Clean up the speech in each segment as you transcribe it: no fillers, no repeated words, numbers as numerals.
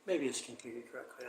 Maybe it's configured correctly.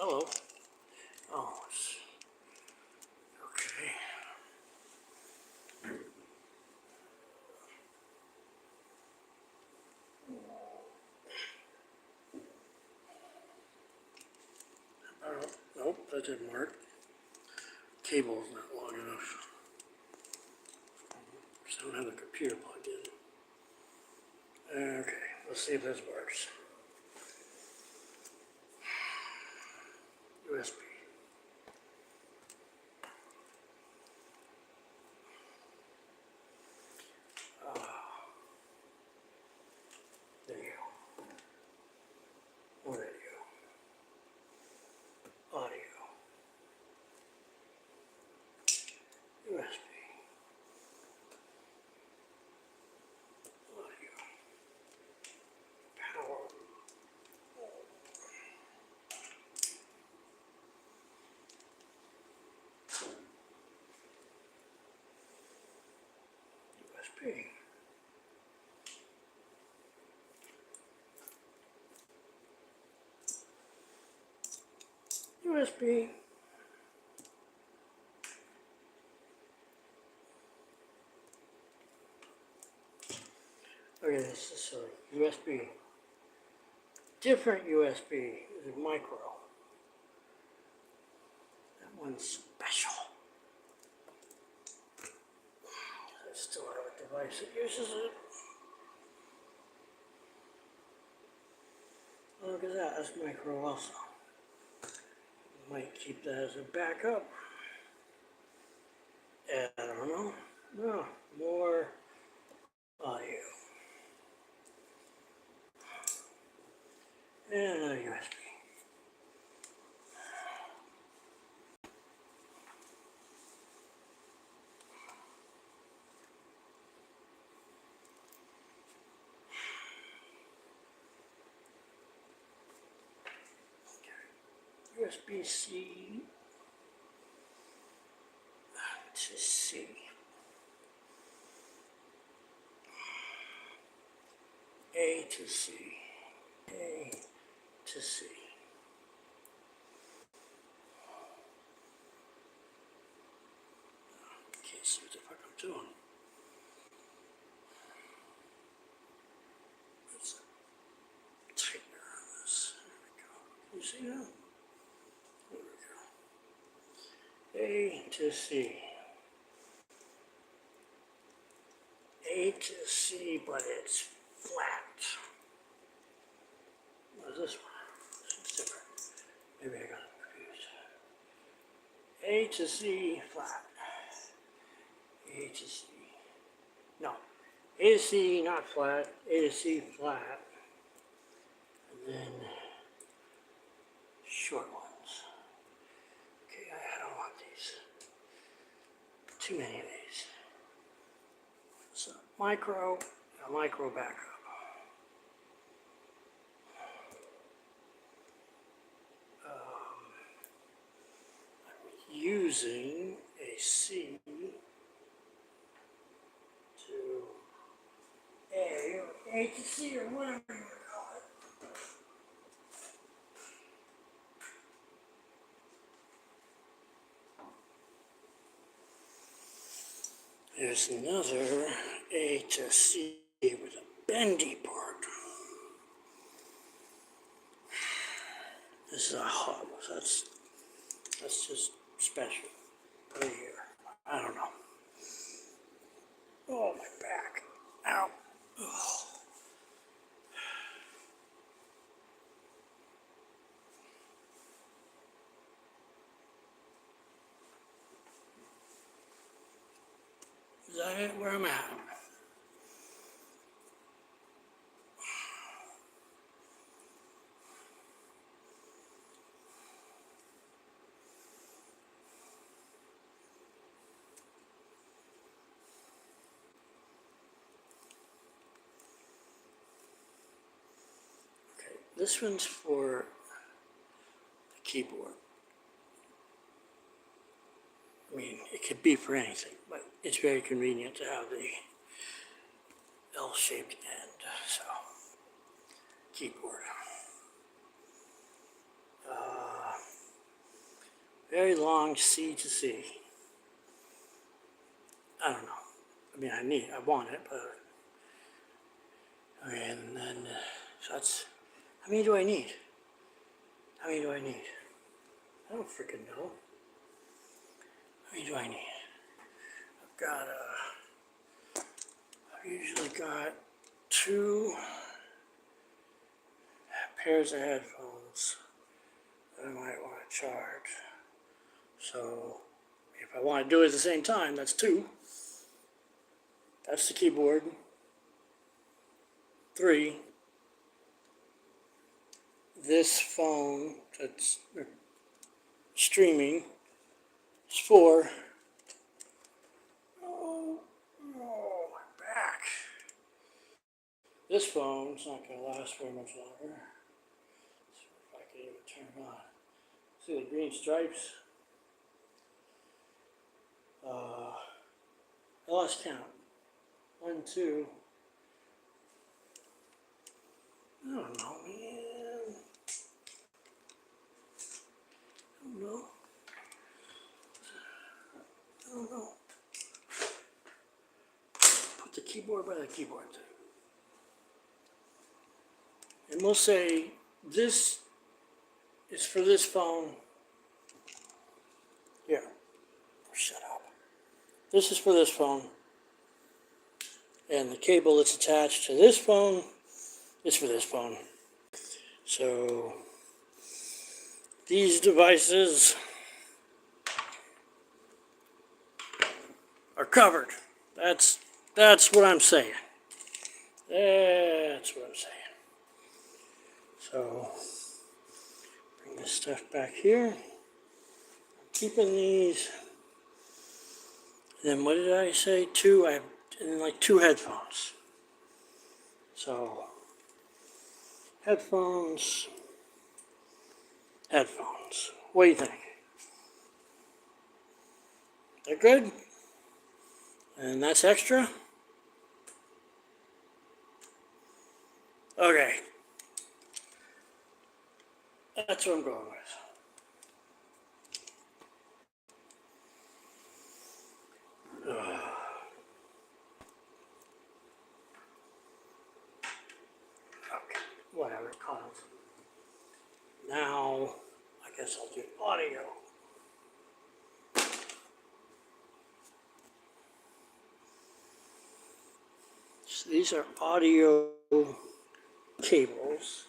hello. Oh, it's okay. Nope, that didn't work. Cable's not long enough. So I don't have the computer plugged in. Okay, let's see if this works. USB. There you go. Oh, there you go. Audio. USB. Audio. Power. USB. USB. Okay, this is USB. Different USB is a micro. That one's special. I still have a device that uses it. Oh, look at that, that's micro also. Might keep that as a backup. And I don't know. No, more audio. And another USB. USB-C to C. A to C. A to C. Can't see what the fuck I'm doing. Let's tighten on this. There we go. Can you see that? There we go. A to C. A to C, but it's flat. What is this one? This is different. Maybe I got confused. A to C, flat. A to C. No. A to C, not flat. A to C, flat. And then short ones. Okay, I don't want these. Too many of these. So micro, a micro backup. I'm using a C to A, or A to C, or whatever you want to call it. There's another A to C with a bendy part. This is a hub, so that's just special. Put it here. I don't know. Oh, my back. Ow. Oh. Is that it? Where I'm at? Okay, this one's for the keyboard. I mean, it could be for anything, but it's very convenient to have the L-shaped end, so keyboard. very long C to C. I don't know. I mean, I want it, but okay. And then so that's, how many do I need? How many do I need? I don't freaking know. How many do I need? I've usually got 2 pairs of headphones that I might want to charge. So if I want to do it at the same time, that's 2. That's the keyboard. 3. This phone that's streaming is 4. Oh, my back. This phone's not going to last very much longer. Let's see if I can even turn it on. See the green stripes? I lost count. 1, 2. I don't know, man. I don't know. Put the keyboard by the keyboard. And we'll say this is for this phone. Yeah. Shut up. This is for this phone. And the cable that's attached to this phone is for this phone. So these devices are covered. That's what I'm saying. That's what I'm saying. So bring this stuff back here. I'm keeping these. And then what did I say? 2. I have like 2 headphones. So headphones. What do you think? They're good? And that's extra? Okay. That's what I'm going with. Okay, whatever it comes. Now, I guess I'll do audio. So these are audio cables.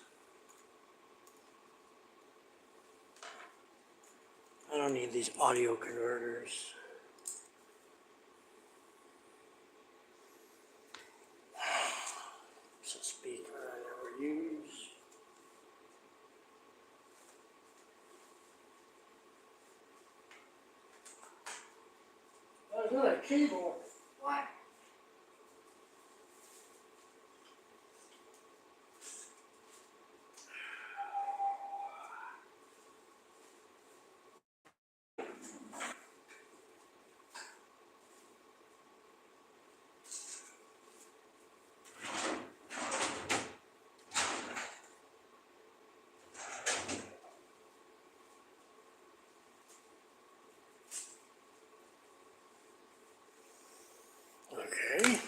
I don't need these audio converters. It's a speaker I never use. Oh, look at a keyboard. What? Okay.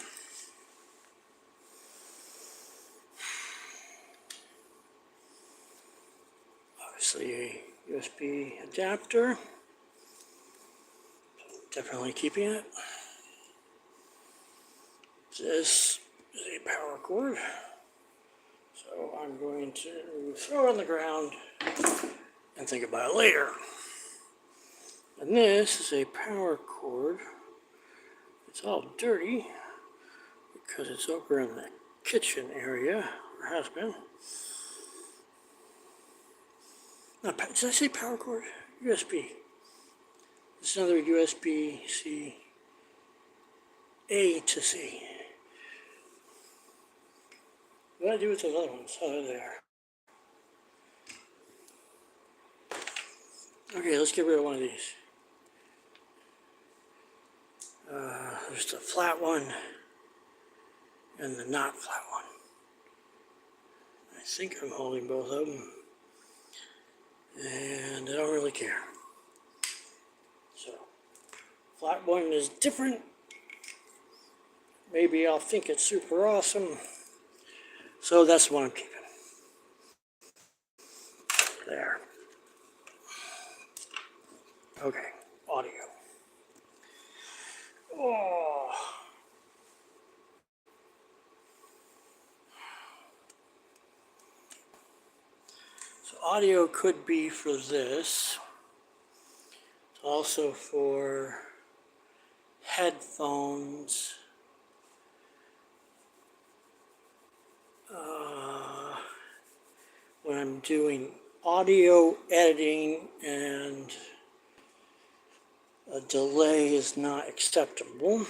Obviously a USB adapter. Definitely keeping it. This is a power cord. So I'm going to throw it on the ground and think about it later. And this is a power cord. It's all dirty because it's over in the kitchen area, or has been. Not, did I say power cord? USB. It's another USB-C, A to C. What do I do with those other ones? Oh, they're there. Okay, let's get rid of one of these. There's the flat one and the not flat one. I think I'm holding both of them. And I don't really care. Flat one is different. Maybe I'll think it's super awesome. So that's the one I'm keeping. There. Okay, audio. Oh. So audio could be for this. It's also for headphones. When I'm doing audio editing and a delay is not acceptable.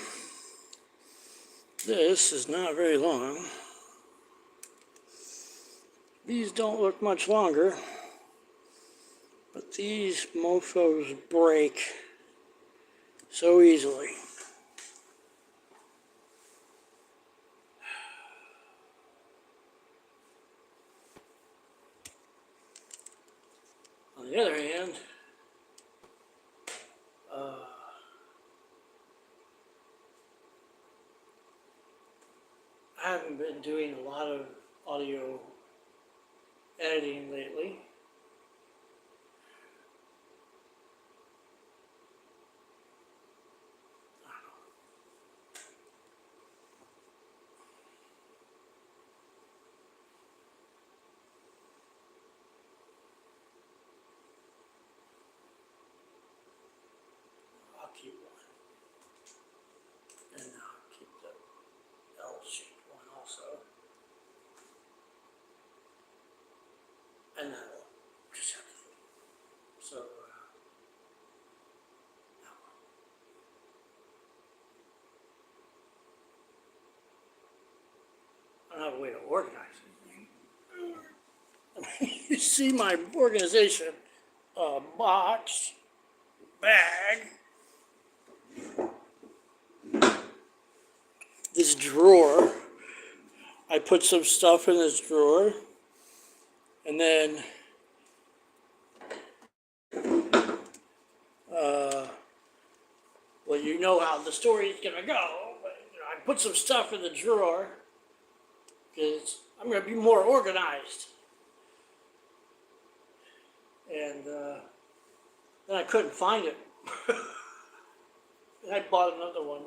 This is not very long. These don't look much longer, but these mofos break so easily. On the other hand, I haven't been doing a lot of audio editing lately. I'll keep one. And I'll keep the L-shaped one also. And that'll just have to. So, I don't have a way to organize anything. You see my organization box, bag, this drawer. I put some stuff in this drawer, and then well, you know how the story is gonna go. But, I put some stuff in the drawer because I'm gonna be more organized. And then I couldn't find it. And I bought another one.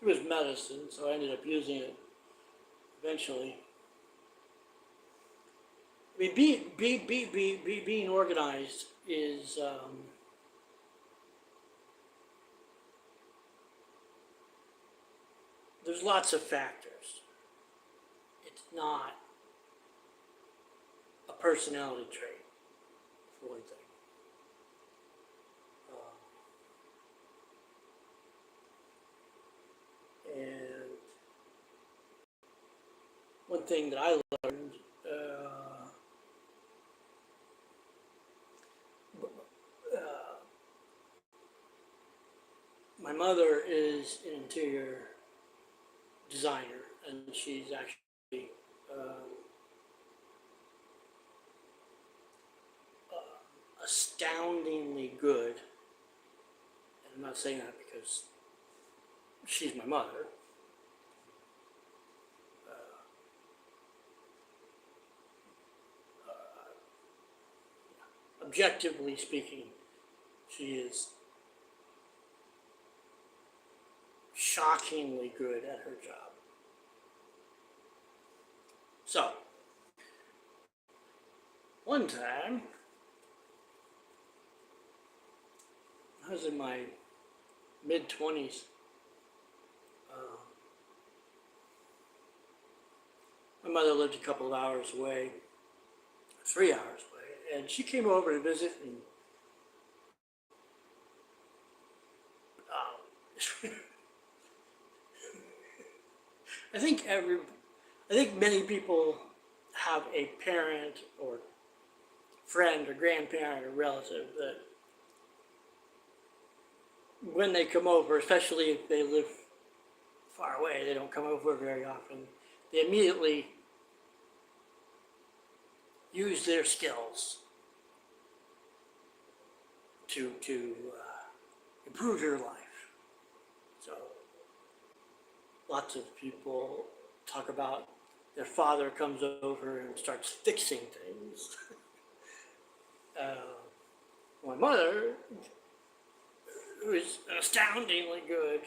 It was medicine, so I ended up using it eventually. I mean, being organized is there's lots of factors. It's not a personality trait, for one thing. And one thing that I learned, my mother is an interior designer, and she's actually astoundingly good. And I'm not saying that because she's my mother. Objectively speaking, she is shockingly good at her job. So, one time, I was in my mid-20s. My mother lived a couple of hours away, 3 hours away, and she came over to visit, and I think many people have a parent or friend or grandparent or relative that when they come over, especially if they live far away, they don't come over very often, they immediately use their skills to improve your life. lots of people talk about their father comes over and starts fixing things. uh, my mother, who is an astoundingly good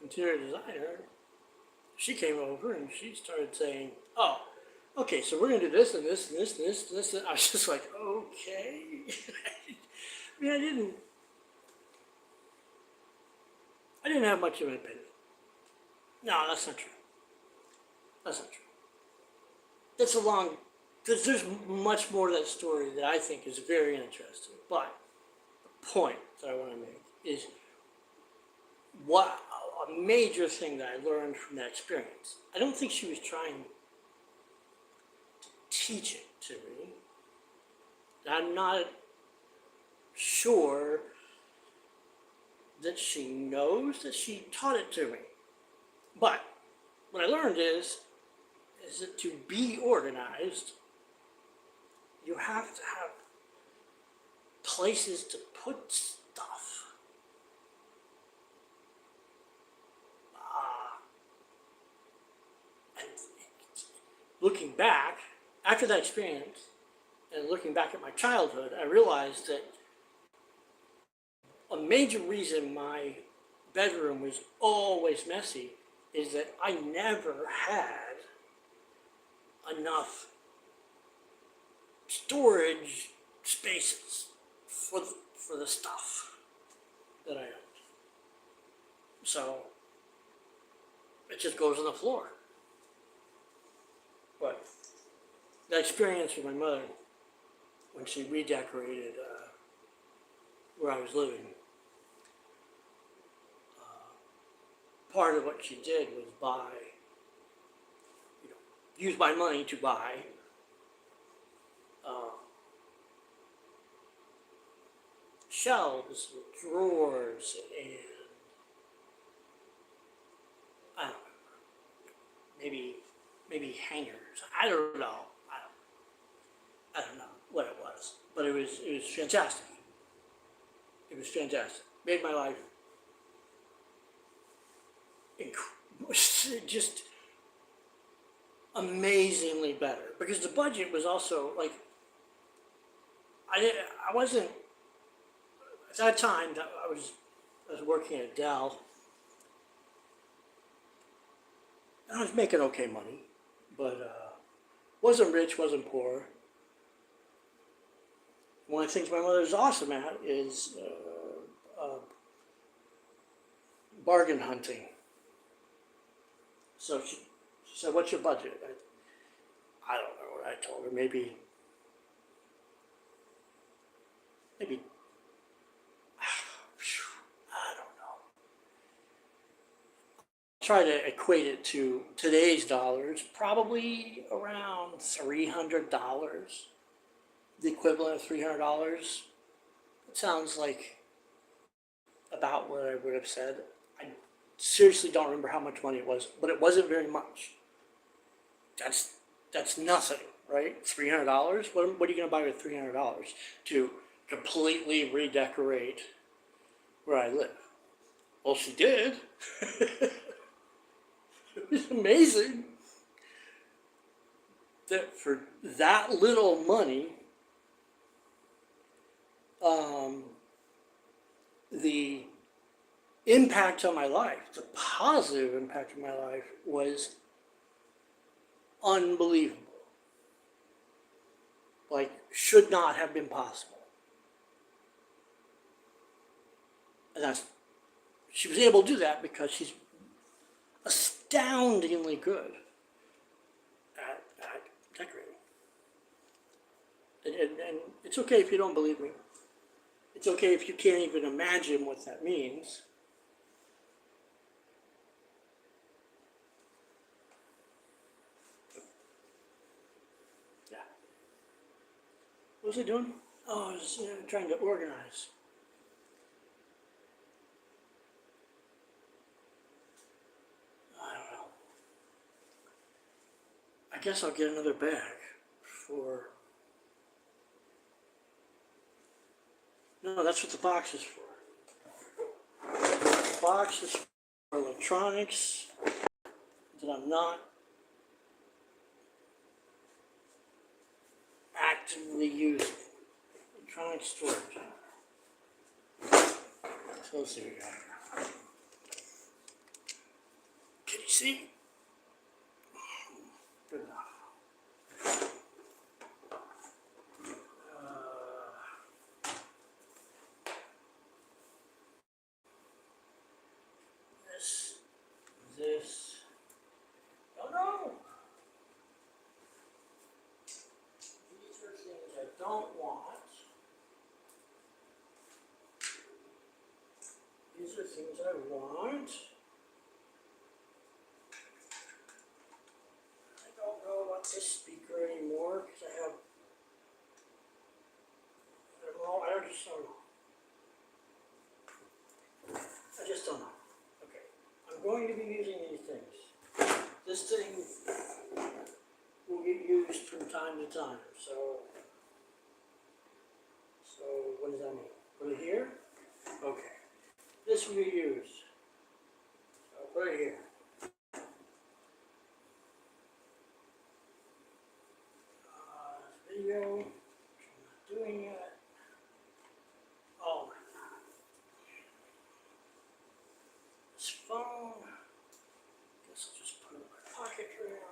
interior designer, she came over and she started saying, "Oh, okay, so we're gonna do this and this and this and this and this." And I was just like, "Okay." I mean, I didn't have much of an opinion. No, that's not true. That's not true. That's a long. There's much more to that story that I think is very interesting. But the point that I want to make is what a major thing that I learned from that experience. I don't think she was trying to teach it to me. I'm not sure that she knows that she taught it to me. But what I learned is that to be organized, you have to have places to put stuff. And looking back, after that experience, and looking back at my childhood, I realized that a major reason my bedroom was always messy is that I never had enough storage spaces for the stuff that I owned. So it just goes on the floor. But that experience with my mother, when she redecorated where I was living, part of what she did was use my money to buy shelves with drawers and I don't know, maybe hangers. I don't know. I don't know what it was, but it was fantastic. It was fantastic. Made my life just amazingly better because the budget was also like I wasn't at that time that I was working at Dell. I was making okay money, but wasn't rich, wasn't poor. One of the things my mother's awesome at is bargain hunting. So she said, "What's your budget?" I don't know what I told her. Maybe I don't know. Try to equate it to today's dollars, probably around $300, the equivalent of $300. It sounds like about what I would have said. I seriously don't remember how much money it was, but it wasn't very much. That's nothing, right? $300. What are you going to buy with $300 to completely redecorate where I live? Well, she did. It was amazing that for that little money, the impact on my life, the positive impact on my life was unbelievable. Like, should not have been possible. And she was able to do that because she's astoundingly good at decorating. And it's okay if you don't believe me. It's okay if you can't even imagine what that means. Yeah. What was I doing? Oh, I was trying to organize. I don't know. I guess I'll get another bag for... No, that's what the box is for. The box is electronics that I'm not actively using. Electronic storage. So let's see what we got here. Can you see? Good enough. This. Oh no! These are things I don't want. These are things I want. I don't know about this speaker anymore because I have. I just don't know. I just don't know. Okay. I'm going to be using these things. This thing will get used from time to time. So what does that mean? Put it here? Okay. This will be used. So I'll put it here. Video. I'm not doing it. Oh my God. This phone. Guess I'll just put it in my pocket for now.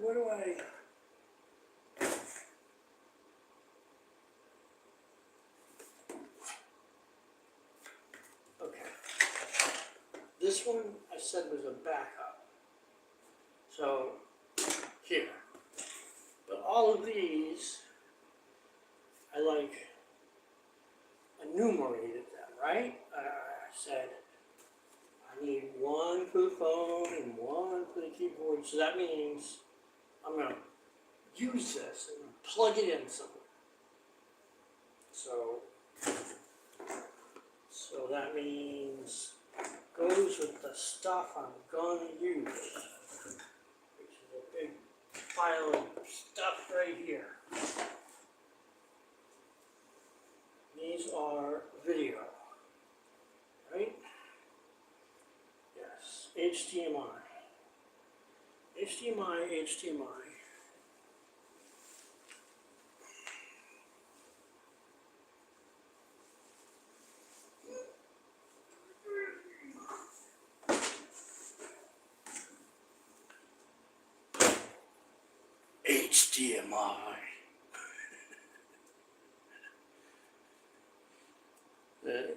Where do I? Okay. This one I said was a backup. So here. But all of these, I enumerated them, right? I said I need one for the phone and one for the keyboard. So that means I'm going to use this and plug it in somewhere. So that means goes with the stuff I'm going to use, which is a big pile of stuff right here. These are video, right? Yes, HDMI. HDMI. HDMI.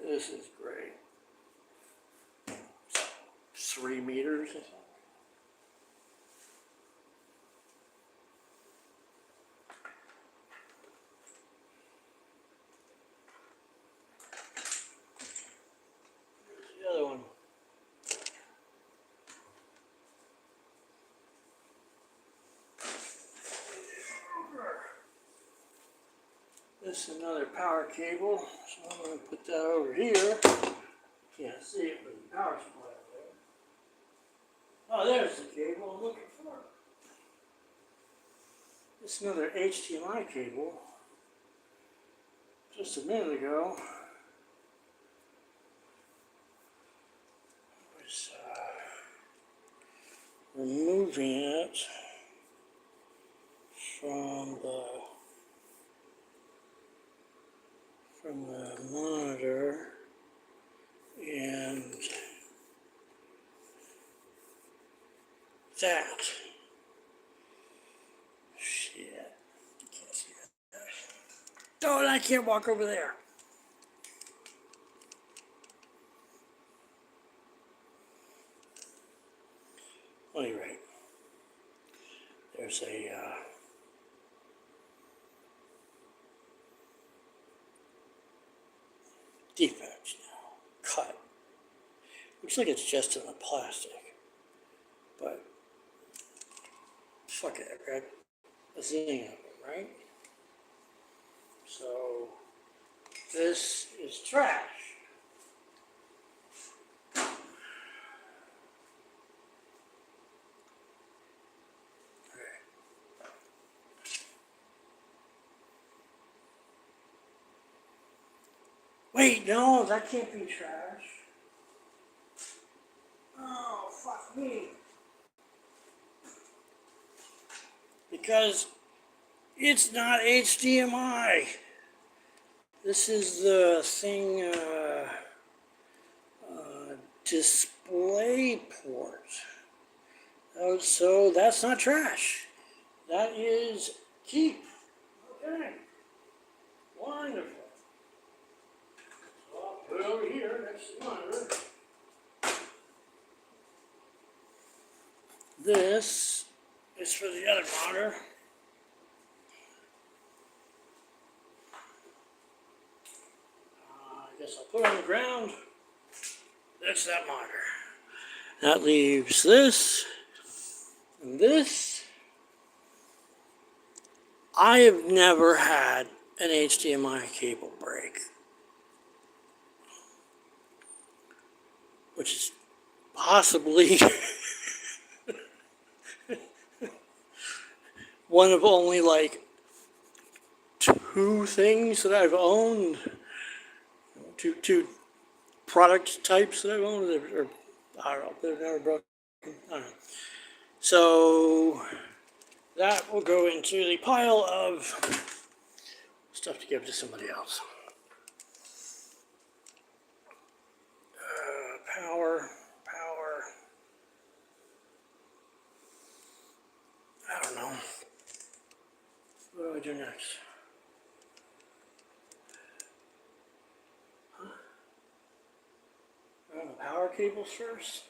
This is great. 3 meters. Here's the other one. This is another power cable, so I'm going to put that over here. Can't see it, but the power supply over there. Oh, there's the cable I'm looking for. This is another HDMI cable. Just a minute ago, I was removing it from the monitor, and that. Shit. You can't see that. Oh, and I can't walk over there. At any rate, there's a defense now. Cut. Looks like it's just in the plastic. But fuck it, I got a zing of it, right? So this is trash. Wait, no, that can't be trash. Oh, fuck me. Because it's not HDMI. This is the thing, display port. Oh, so that's not trash. That is keep. Okay. Wonderful. So I'll put it over here next to the monitor. This is for the other monitor. I guess I'll put it on the ground. That's that monitor. That leaves this and this. I have never had an HDMI cable break, which is possibly one of only like 2 things that I've owned, two product types that I've owned, or I don't know, they've never broken. I don't know. So that will go into the pile of stuff to give to somebody else. Power. I don't know. What do I do next? The power cables first.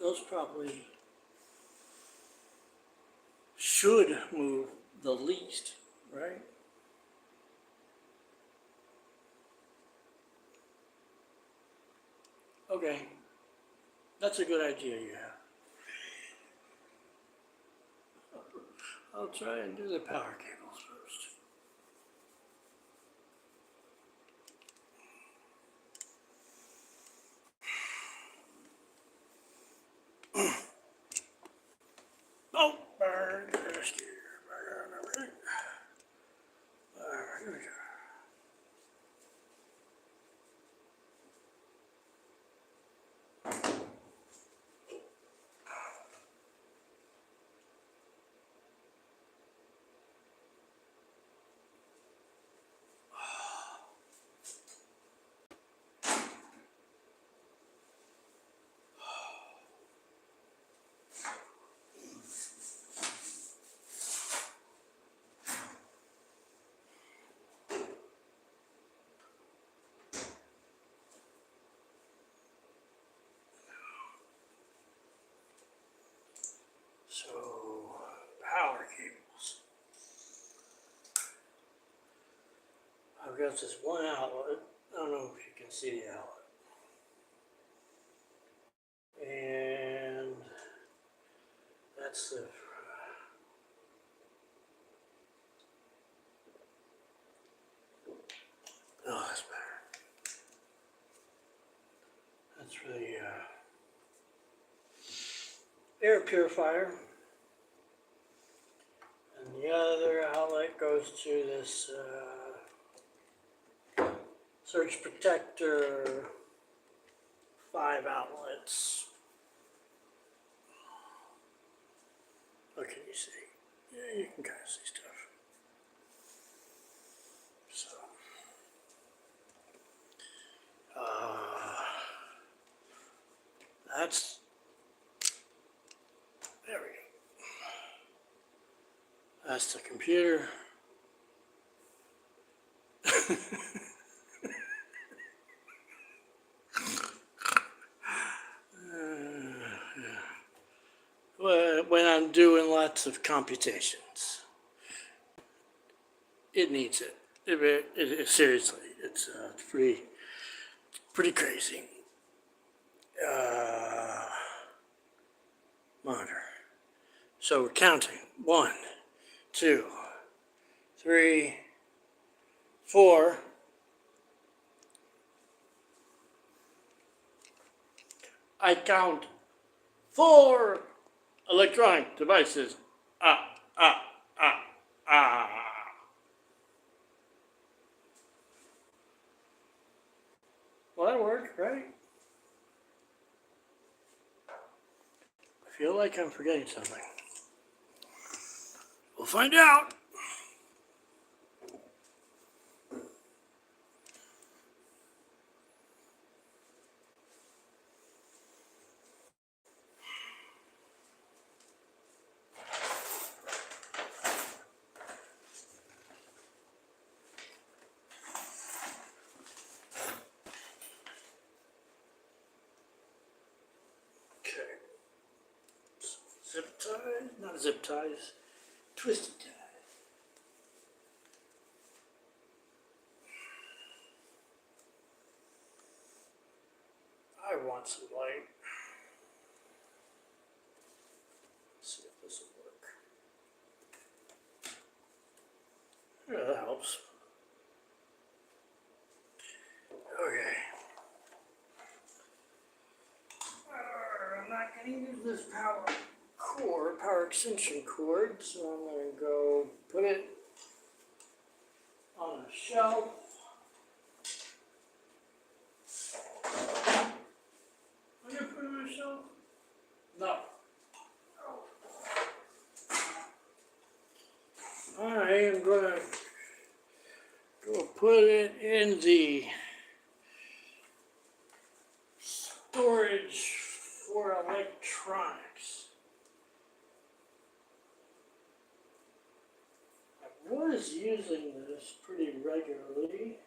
Those probably should move the least, right? Okay, that's a good idea you have. I'll try and do the power cables first. Oh, burn, rescue, burn, here we go. So, power cables. I've got this one outlet. I don't know if you can see the outlet. And that's the oh, that's better. That's for the air purifier. And the other outlet goes to this surge protector, 5 outlets. What can you see? Yeah, you can kind of see stuff. So, that's, there we go. That's the computer. When I'm doing lots of computations, it needs it. Seriously, it's pretty crazy. Monitor. So we're counting. 1, 2, 3, 4. I count 4 electronic devices. Ah. Well, that worked, right? I feel like I'm forgetting something. We'll find out. Okay. Zip ties, not zip ties, twisted ties. I want some light. Let's see if this will work. Yeah, that helps. Okay. I'm not going to use this power extension cord, so I'm going to go put it on a shelf. I'm going to put it on a shelf? No. I am going to go put it in the storage for electronics. I was using this pretty regularly.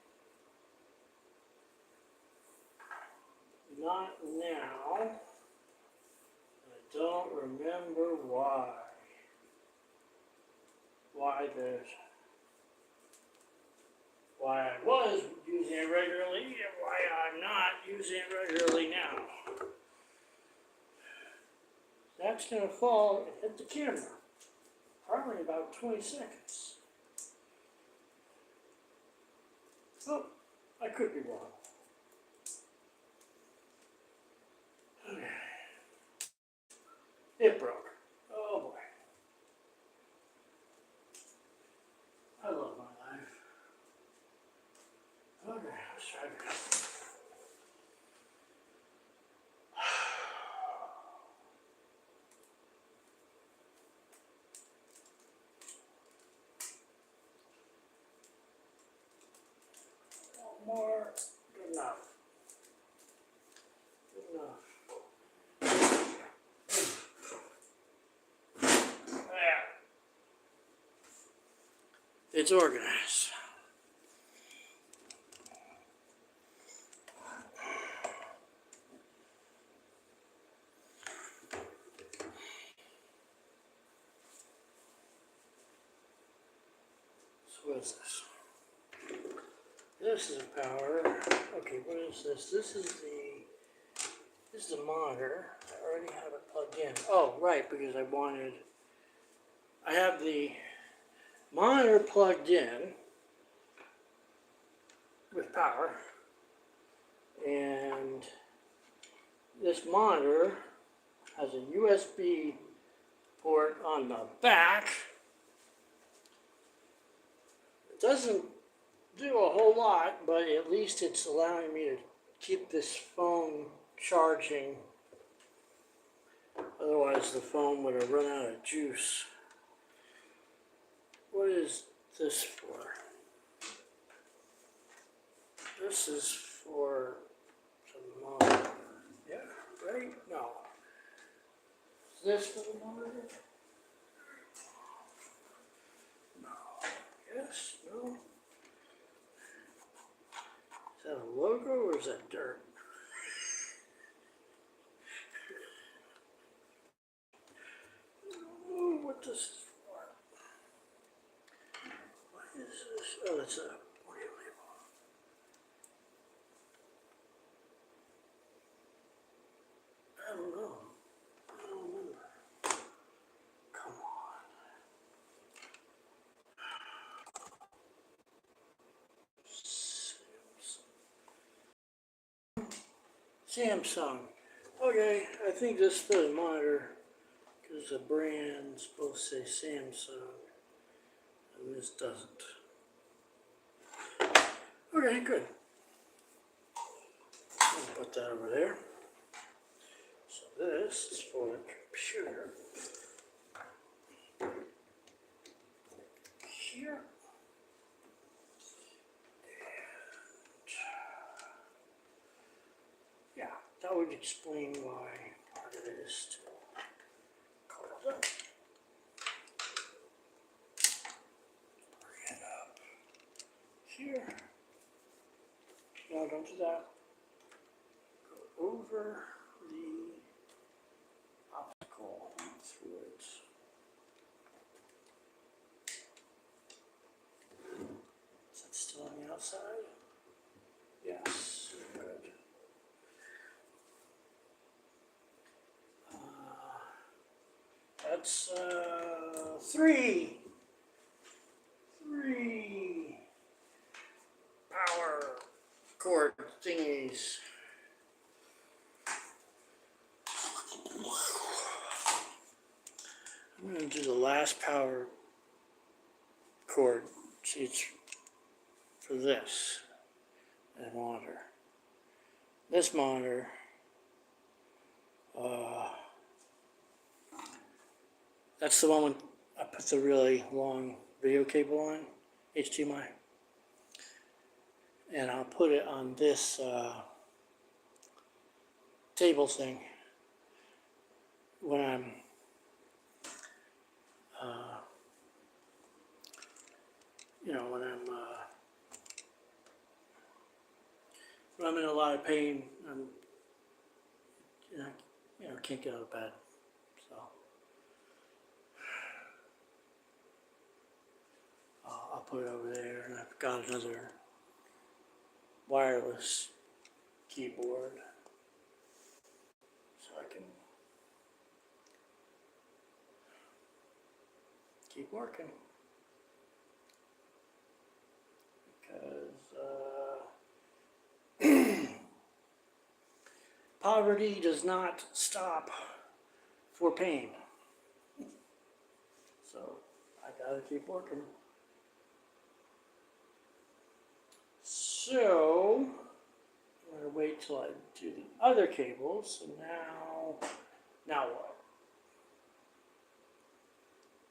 Not now. I don't remember why. Why I was using it regularly and why I'm not using it regularly now. That's going to fall and hit the camera. Probably about 20 seconds. Oh, I could be wrong. Okay. It broke. Oh boy. I love my life. Okay, let's try it again. One more. Good enough. Good enough. It's organized. So what is this? This is power. Okay, what is this? This is the monitor. I already have it plugged in. Oh, right, because I have the monitor plugged in with power, and this monitor has a USB port on the back. It doesn't do a whole lot, but at least it's allowing me to keep this phone charging. Otherwise the phone would have run out of juice. What is this for? This is for the monitor. Yeah, right? No. Is this for the monitor? No. Yes? No? Is that a logo or is that dirt? I don't know what this is for. What is this? Oh, it's a audio label. I don't know. I don't remember. Come on. Samsung. Okay, I think this is for the monitor because the brand's supposed to say Samsung and this doesn't. Okay, good. I'll put that over there. So this is for the computer. Here. Yeah, that would explain why part of it is still curled up. Bring it up here. No, don't do that. Go over the optical through it. Is that still on the outside? Yes, good. That's three power cord thingies. I'm going to do the last power cord. See, it's for this monitor. This monitor, that's the one with I put the really long video cable on, HDMI, and I'll put it on this table thing when I'm when I'm in a lot of pain. Can't get out of bed, so I'll put it over there, and I've got another wireless keyboard, so I can keep working, because poverty does not stop for pain. So I gotta keep working. So I'm gonna wait till I do the other cables. So now what?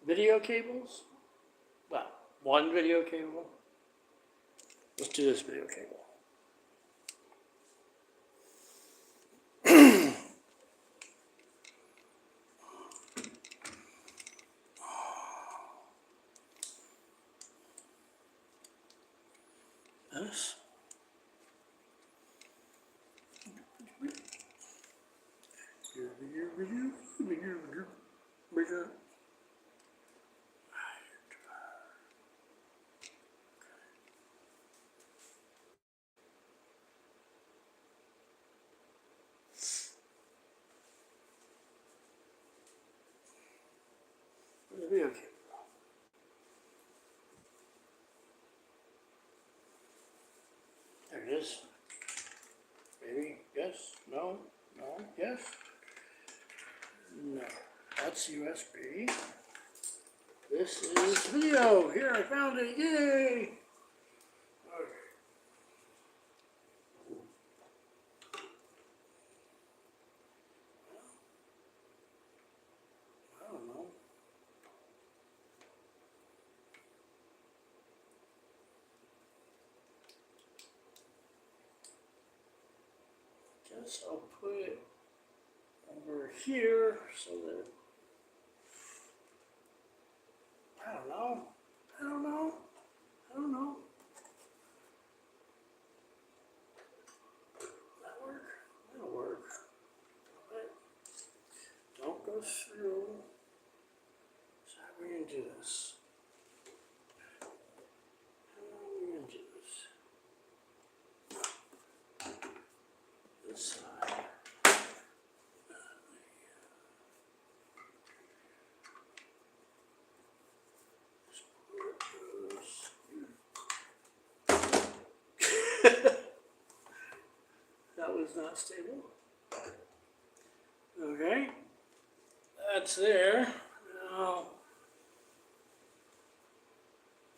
Video cables? Well, one video cable. Let's do this video cable. This. The video cable. There it is. Maybe, yes, no, yes. No, that's USB. This is video. Here, I found it. Yay! Okay. I don't know. Guess I'll put it over here so that I don't know. That work? That'll work. But don't go through. So how are we gonna do this? This side. That was not stable. Okay, that's there. Now,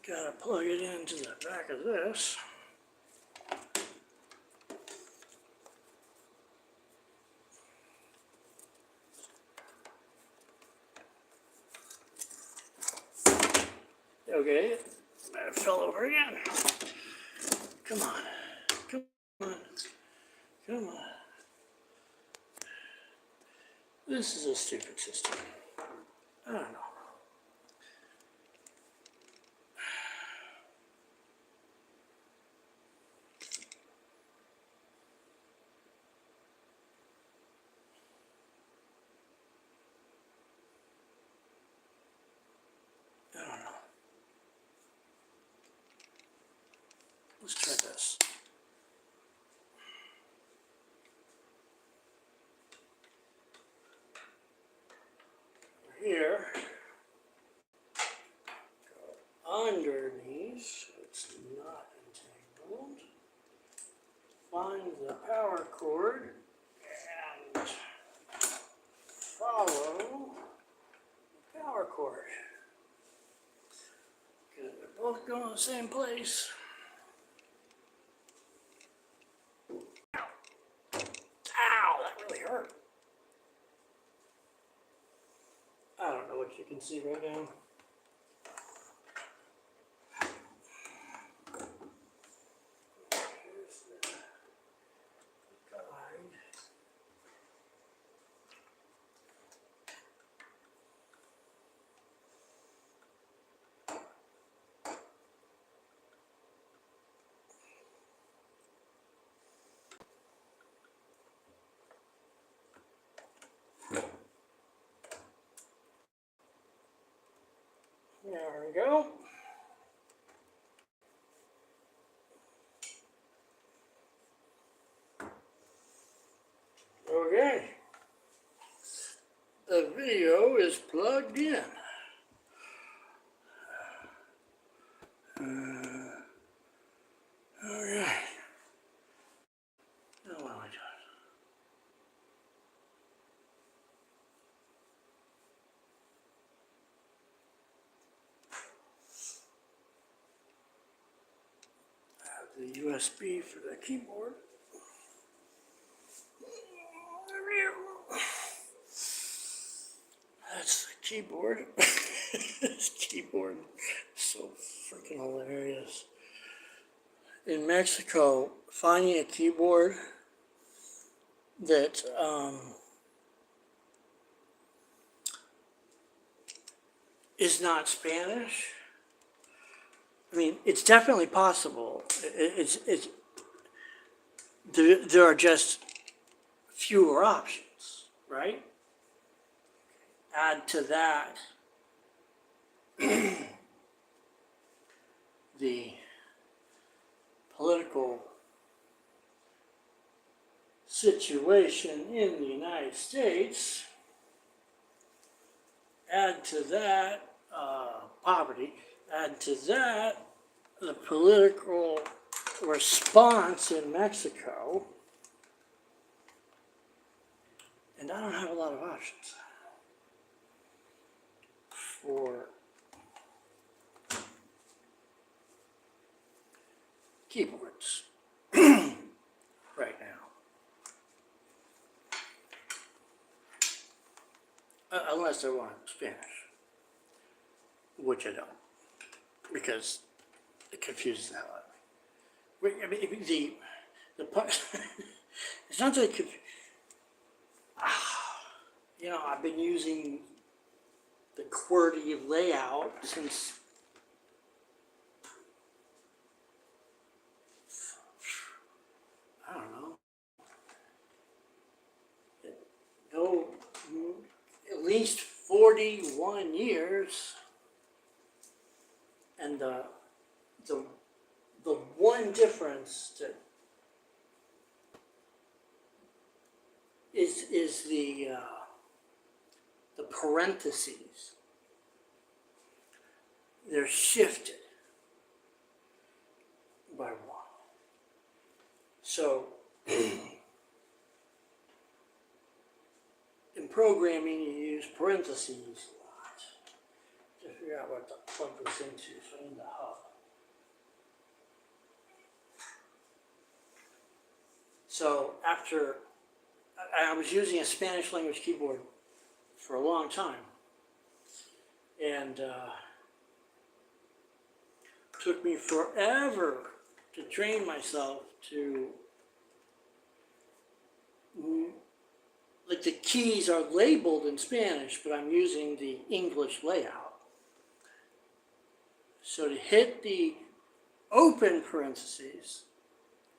gotta plug it into the back of this. Okay, I fell over again. Come on, come on, come on. This is a stupid system. I don't know. I don't know. Let's try this. Here, go underneath so it's not entangled. Find the power cord and follow the power cord. Because they're both going to the same place. Ow, that really hurt. I don't know what you can see right now. Here's the guide. There we go. Okay. The video is plugged in. Okay. Now what am I doing? The USB for the keyboard. That's the keyboard. This keyboard is so freaking hilarious. In Mexico, finding a keyboard that is not Spanish. I mean, it's definitely possible. There are just fewer options, right? Add to that the political situation in the United States. Add to that poverty. Add to that the political response in Mexico. And I don't have a lot of options for keyboards right now. Unless I want Spanish, which I don't, because it confuses the hell out of me. I mean, the part, it's not that it confuses. You know, I've been using the QWERTY layout since I don't know, at least 41 years, and the one difference that is the parentheses. They're shifted by one. So in programming, you use parentheses a lot to figure out what to plug this into. So in the hub. So after I was using a Spanish language keyboard for a long time, and took me forever to train myself to, like the keys are labeled in Spanish, but I'm using the English layout. So to hit the open parentheses,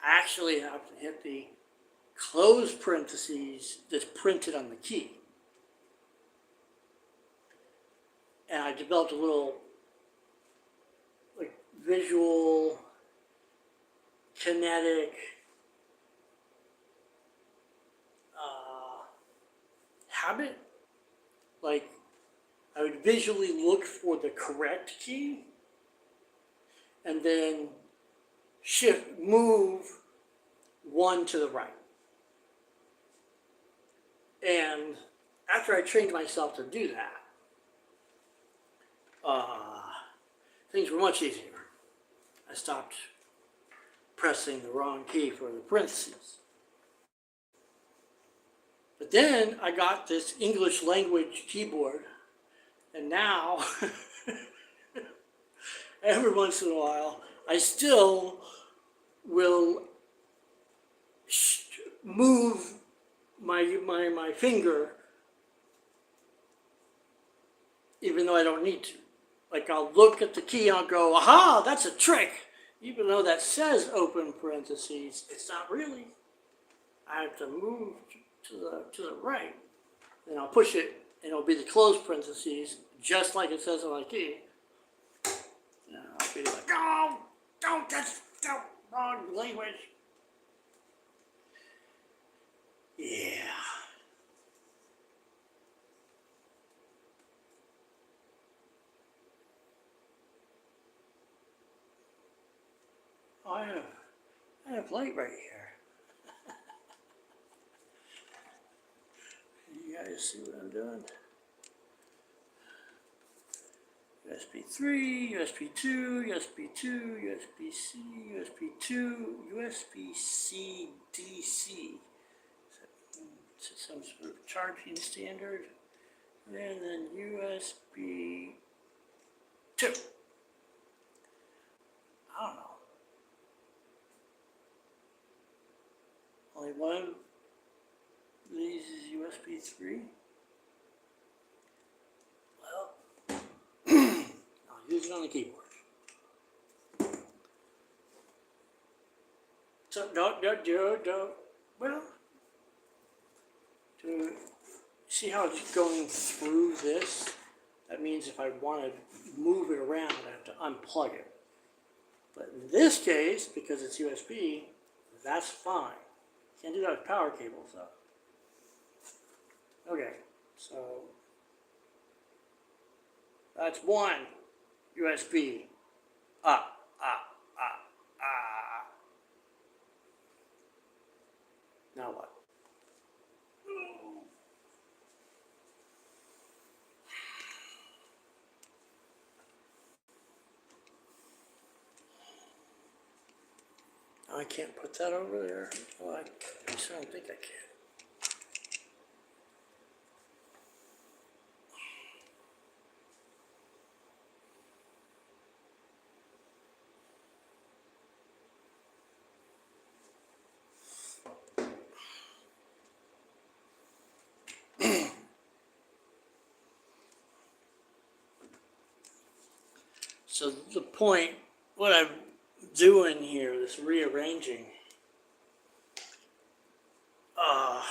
I actually have to hit the closed parentheses that's printed on the key. And I developed a little like visual, kinetic habit. Like I would visually look for the correct key and then move one to the right. And after I trained myself to do that, things were much easier. I stopped pressing the wrong key for the parentheses. But then I got this English language keyboard, and now every once in a while I still will move my finger even though I don't need to. Like I'll look at the key and I'll go, aha, that's a trick. Even though that says open parentheses, it's not really. I have to move to the right. Then I'll push it and it'll be the closed parentheses, just like it says on my key. And I'll be like, oh, that's wrong language. Yeah. I have light right here. You guys see what I'm doing? USB 3, USB 2, USB 2, USB-C, USB 2, USB-C DC. Some sort of charging standard. And then USB 2. I don't know. Only one of these is USB 3. Well, I'll use it on the keyboard. So don't. Well, to see how it's going through this, that means if I want to move it around, I have to unplug it. But in this case, because it's USB, that's fine. Can't do that with power cables though. Okay, so that's one USB. Now what? I can't put that over there. Well, I just don't think I can. So the point, what I'm doing here, this rearranging, of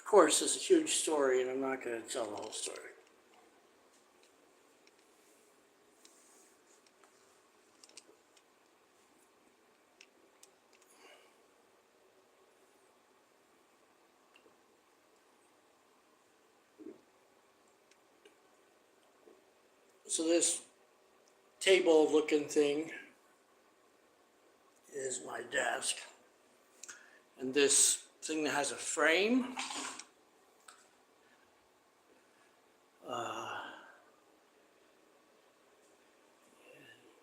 course, it's a huge story, and I'm not going to tell the whole story. So this table-looking thing is my desk, and this thing that has a frame, you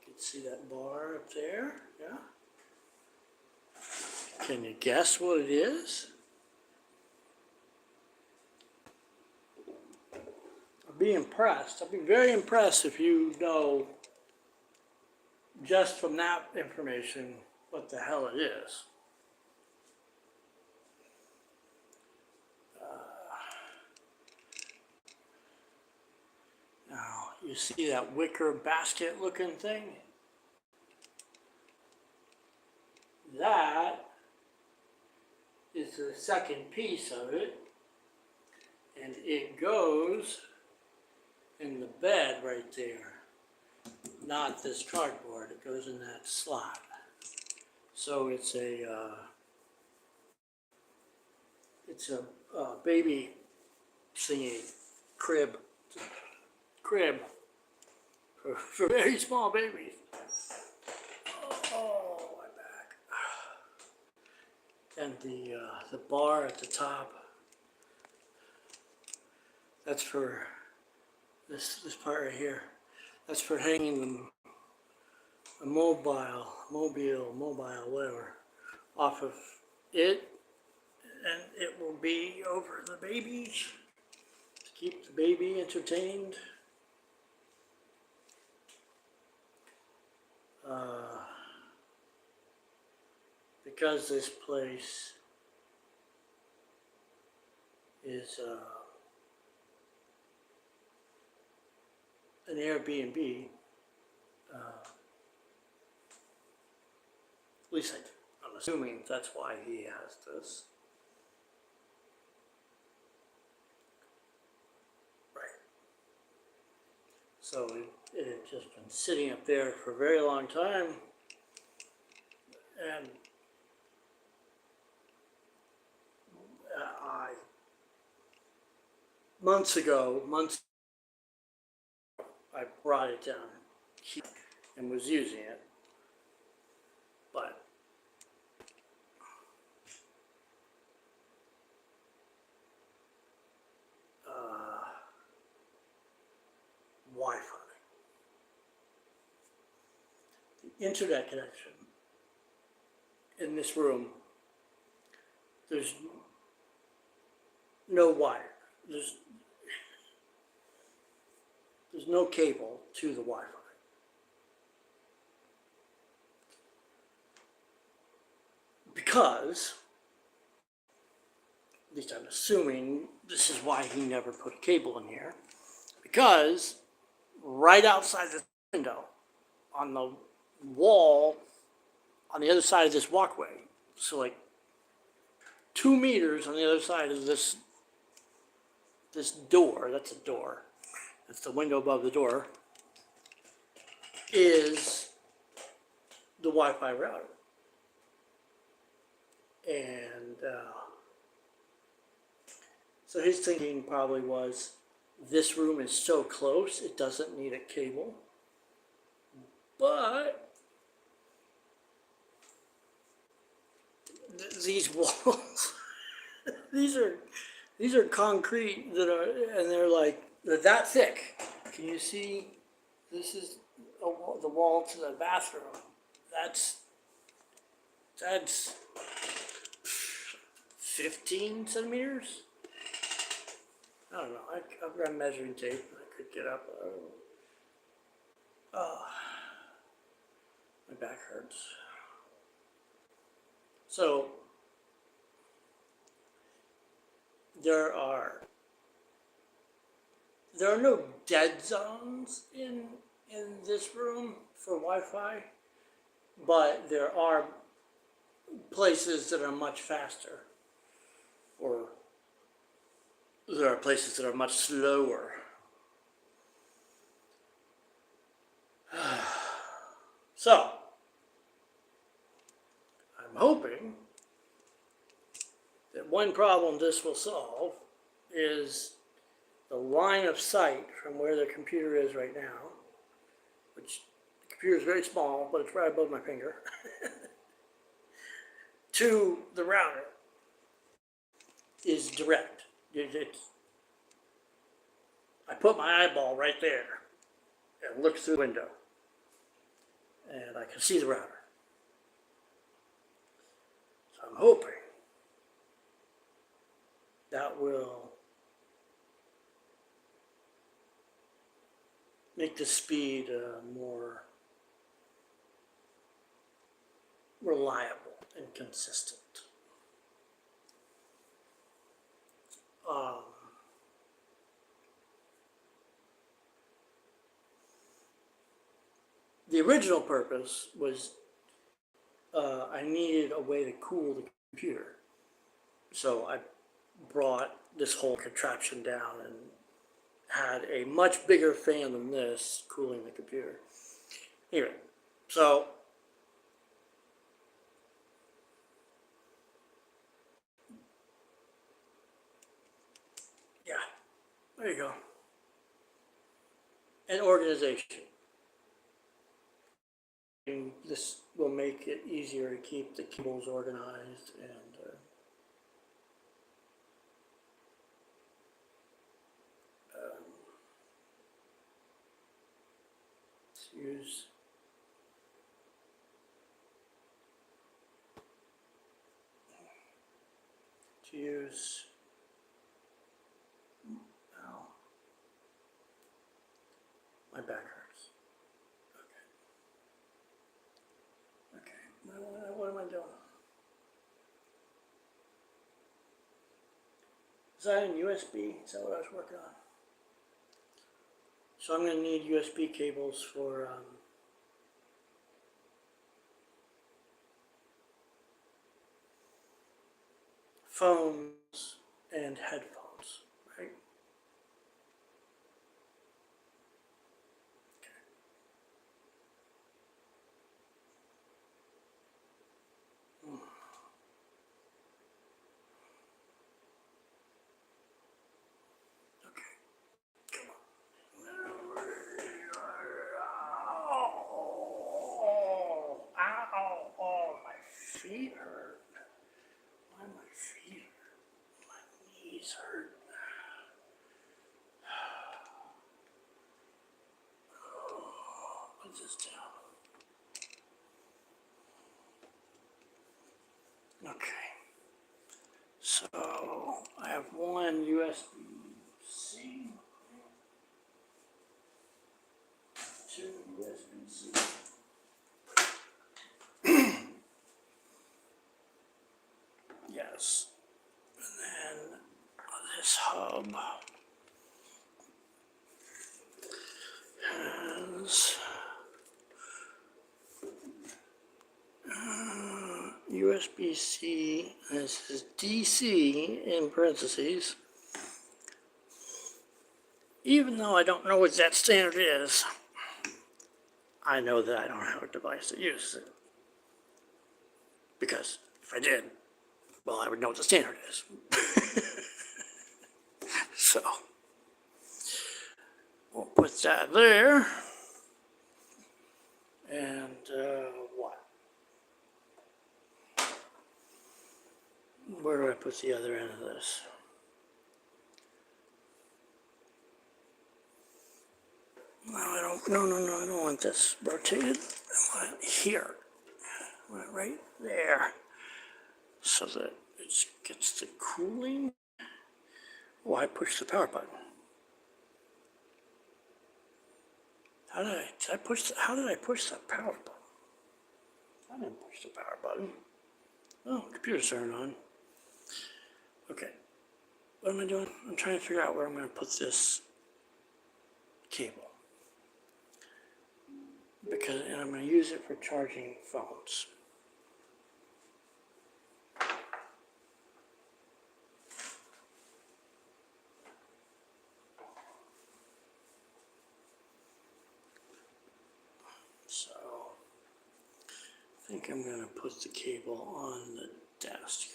can see that bar up there, yeah? Can you guess what it is? I'll be impressed. I'll be very impressed if you know just from that information what the hell it is. Now, you see that wicker basket looking thing? That is the second piece of it, and it goes in the bed right there. Not this cardboard, it goes in that slot. So it's a baby thingy, crib for very small babies. Oh, my back. And the bar at the top, that's for this part right here. That's for hanging the mobile, whatever, off of it, and it will be over the baby to keep the baby entertained. Because this place is an Airbnb, at least I'm assuming that's why he has this. Right. So it had just been sitting up there for a very long time, and months ago, I brought it down and was using it, but Wi-Fi, the internet connection in this room, there's no wire. There's no cable to the Wi-Fi. Because, at least I'm assuming this is why he never put a cable in here, because right outside the window, on the wall, on the other side of this walkway, so like 2 meters on the other side of this door, that's a door, that's the window above the door, is the Wi-Fi router. And so his thinking probably was, this room is so close, it doesn't need a cable. But these walls, these are concrete that are, and they're that thick. Can you see? This is the wall to the bathroom. That's 15 centimeters. I don't know. I've got measuring tape. I could get up. My back hurts. So there are no dead zones in this room for Wi-Fi, but there are places that are much faster, or there are places that are much slower. So, I'm hoping that one problem this will solve is the line of sight from where the computer is right now, which the computer is very small, but it's right above my finger, to the router is direct. I put my eyeball right there and look through the window, and I can see the router. So I'm hoping that will make the speed more reliable and consistent. The original purpose was I needed a way to cool the computer. So I brought this whole contraption down and had a much bigger fan than this cooling the computer. Anyway, so yeah, there you go. And organization. And this will make it easier to keep the cables organized and use ow, my back hurts. Okay, what am I doing? Is that in USB? Is that what I was working on? So I'm going to need USB cables for phones and headphones, right? Oh, my feet hurt. Why my feet hurt? My knees hurt. Put this down. Okay. So I have one USB-C, two USB-C. Yes. And then this hub has USB-C, and this is DC in parentheses. Even though I don't know what that standard is, I know that I don't have a device that uses it. Because if I did, well, I would know what the standard is. So, we'll put that there. And what? Where do I put the other end of this? No, I don't, no, I don't want this rotated. I want it here. I want it right there. So that it gets the cooling. Oh, I pushed the power button. How did I push the power button? I didn't push the power button. Oh, computer's turned on. Okay. What am I doing? I'm trying to figure out where I'm going to put this cable. Because I'm going to use it for charging phones. So, I think I'm going to put the cable on the desk.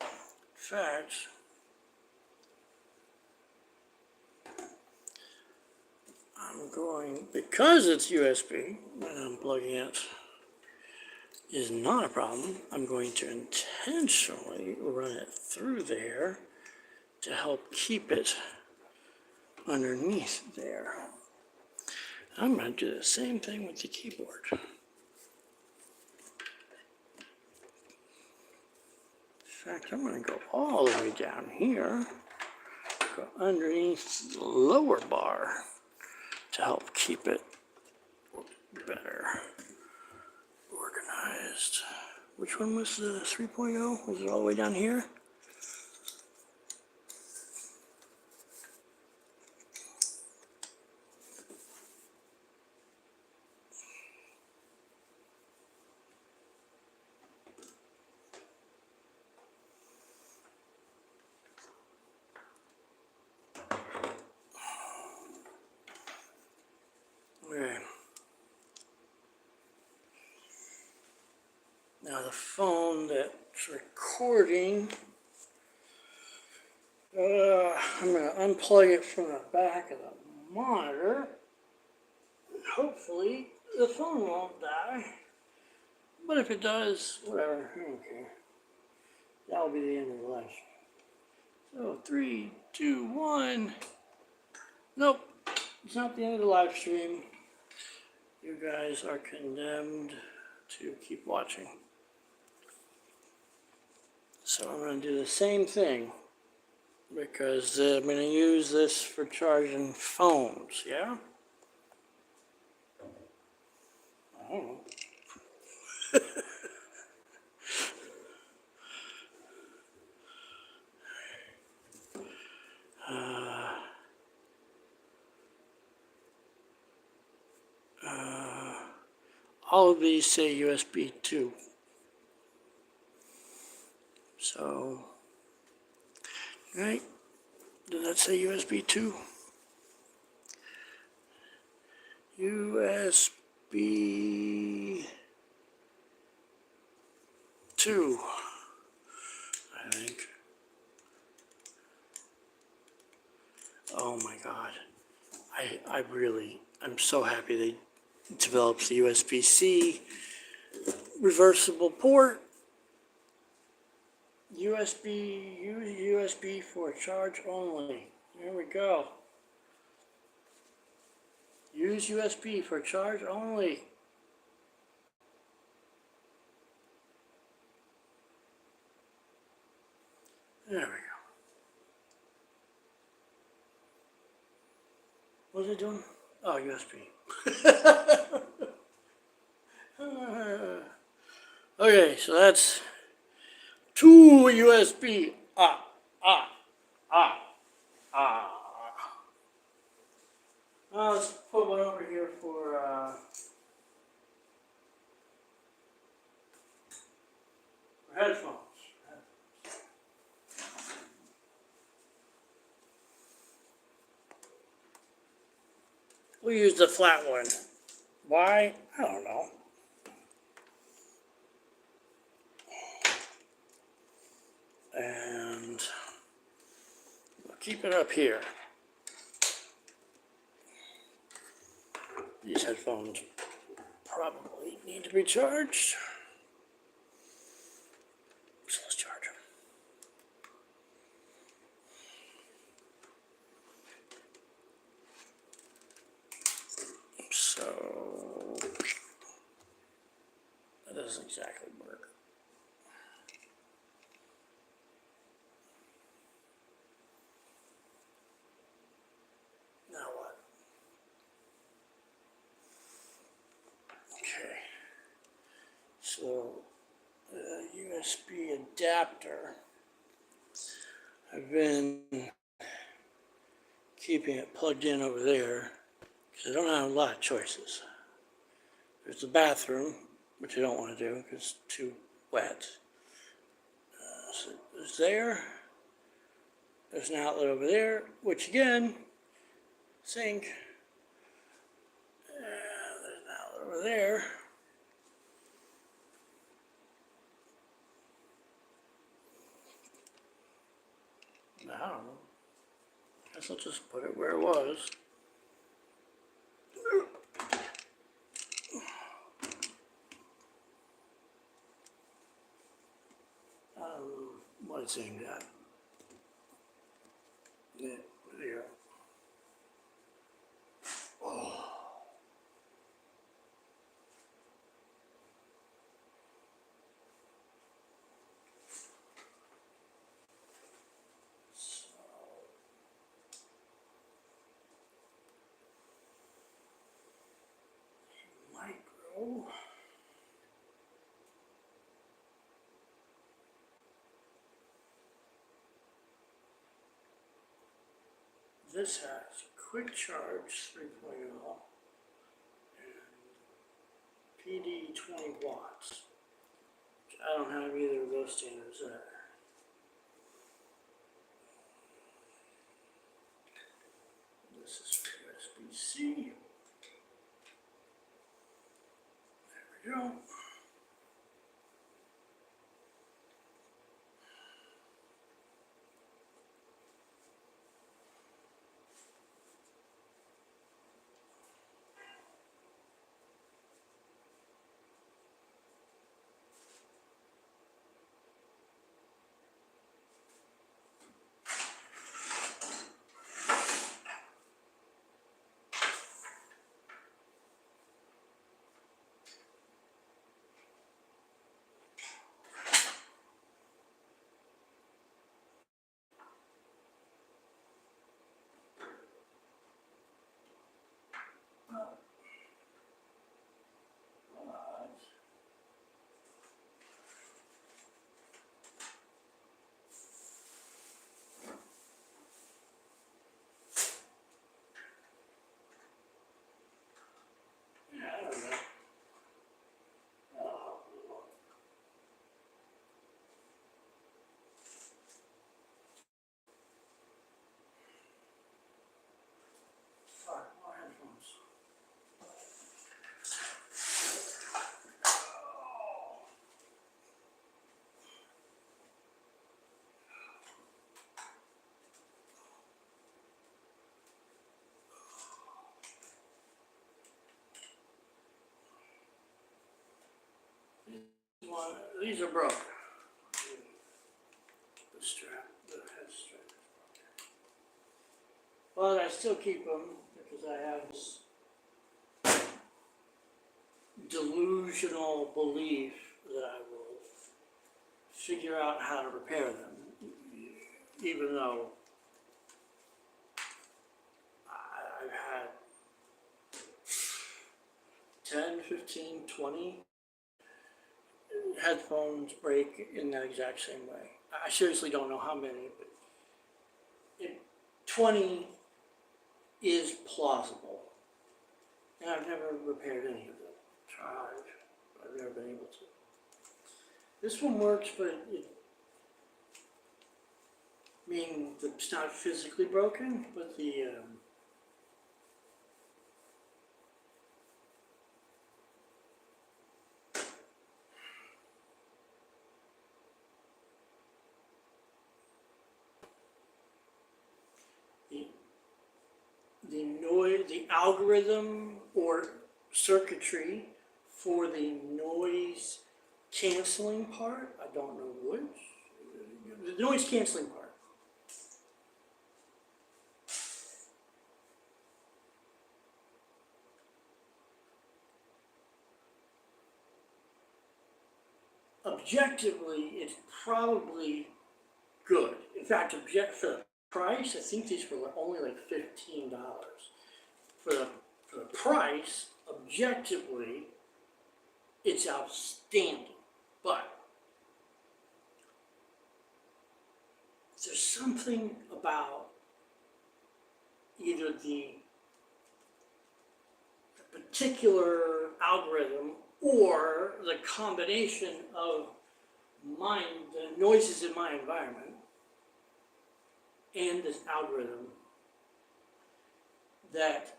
In fact, I'm going, because it's USB and I'm plugging it, is not a problem. I'm going to intentionally run it through there to help keep it underneath there. I'm going to do the same thing with the keyboard. In fact, I'm going to go all the way down here, go underneath the lower bar to help keep it better organized. Which one was the 3.0? Was it all the way down here? Okay. Now the phone that's recording, I'm going to unplug it from the back of the monitor. Hopefully the phone won't die. But if it does, whatever, I don't care. That'll be the end of the live stream. So 3, 2, 1. Nope, it's not the end of the live stream. You guys are condemned to keep watching. So I'm going to do the same thing because I'm going to use this for charging phones, yeah? I don't know. All of these say USB 2. So, right? Did that say USB 2? USB 2, I think. Oh my God. I'm so happy they developed the USB-C reversible port. Use USB for charge only. There we go. Use USB for charge only. There we go. What was it doing? Oh, USB. Okay, so that's 2 USB. Ah, ah, ah, ah. Now let's put one over here for headphones. We'll use the flat one. Why? I don't know. And we'll keep it up here. These headphones probably need to be charged. So let's charge them. So that doesn't exactly work. Now what? Okay. So the USB adapter, I've been keeping it plugged in over there because I don't have a lot of choices. There's the bathroom, which I don't want to do because it's too wet. So there's there. There's an outlet over there, which again, sink. There's an outlet over there. I don't know. Guess I'll just put it where it was. What it's aimed at. Yeah, there. Oh. this has quick charge 3.0 and PD 20 watts. Which I don't have either of those standards there. This is for USB-C. There we go. These are broken. The strap, the head strap is broken. But I still keep them because I have this delusional belief that I will figure out how to repair them, even though I've had 10, 15, 20 headphones break in that exact same way. I seriously don't know how many, but 20 is plausible. And I've never repaired any of them. Tried, but I've never been able to. This one works, but I mean, it's not physically broken, but the noise, the algorithm or circuitry for the noise canceling part, I don't know which. The noise canceling part. Objectively, it's probably good. In fact, for the price, I think these were only like $15. For the price, objectively, it's outstanding. But there's something about either the particular algorithm or the combination of the noises in my environment and this algorithm that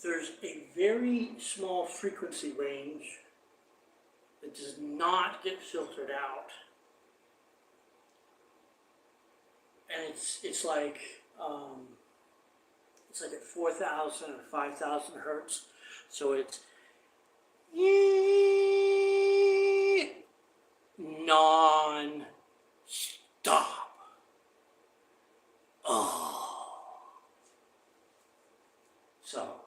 there's a very small frequency range that does not get filtered out, and it's like at 4,000 or 5,000 hertz, so it's non-stop. So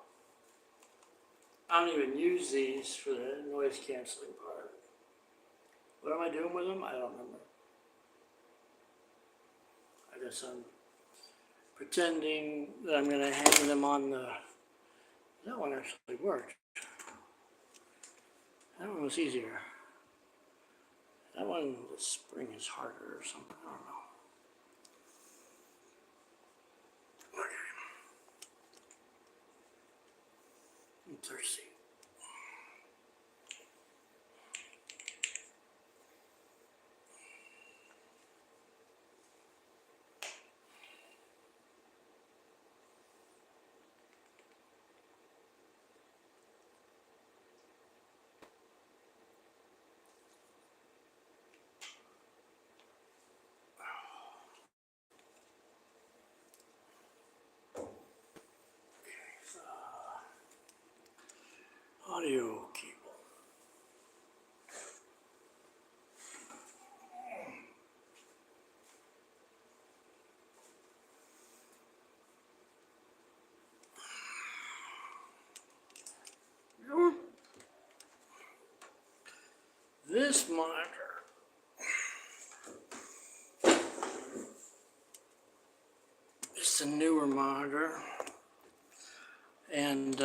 I don't even use these for the noise canceling part. What am I doing with them? I don't remember. I guess I'm pretending that I'm going to hang them on the... That one actually worked. That one was easier. That one, the spring is harder or something, I don't know. thirsty. Audio cable. This monitor is the newer monitor, and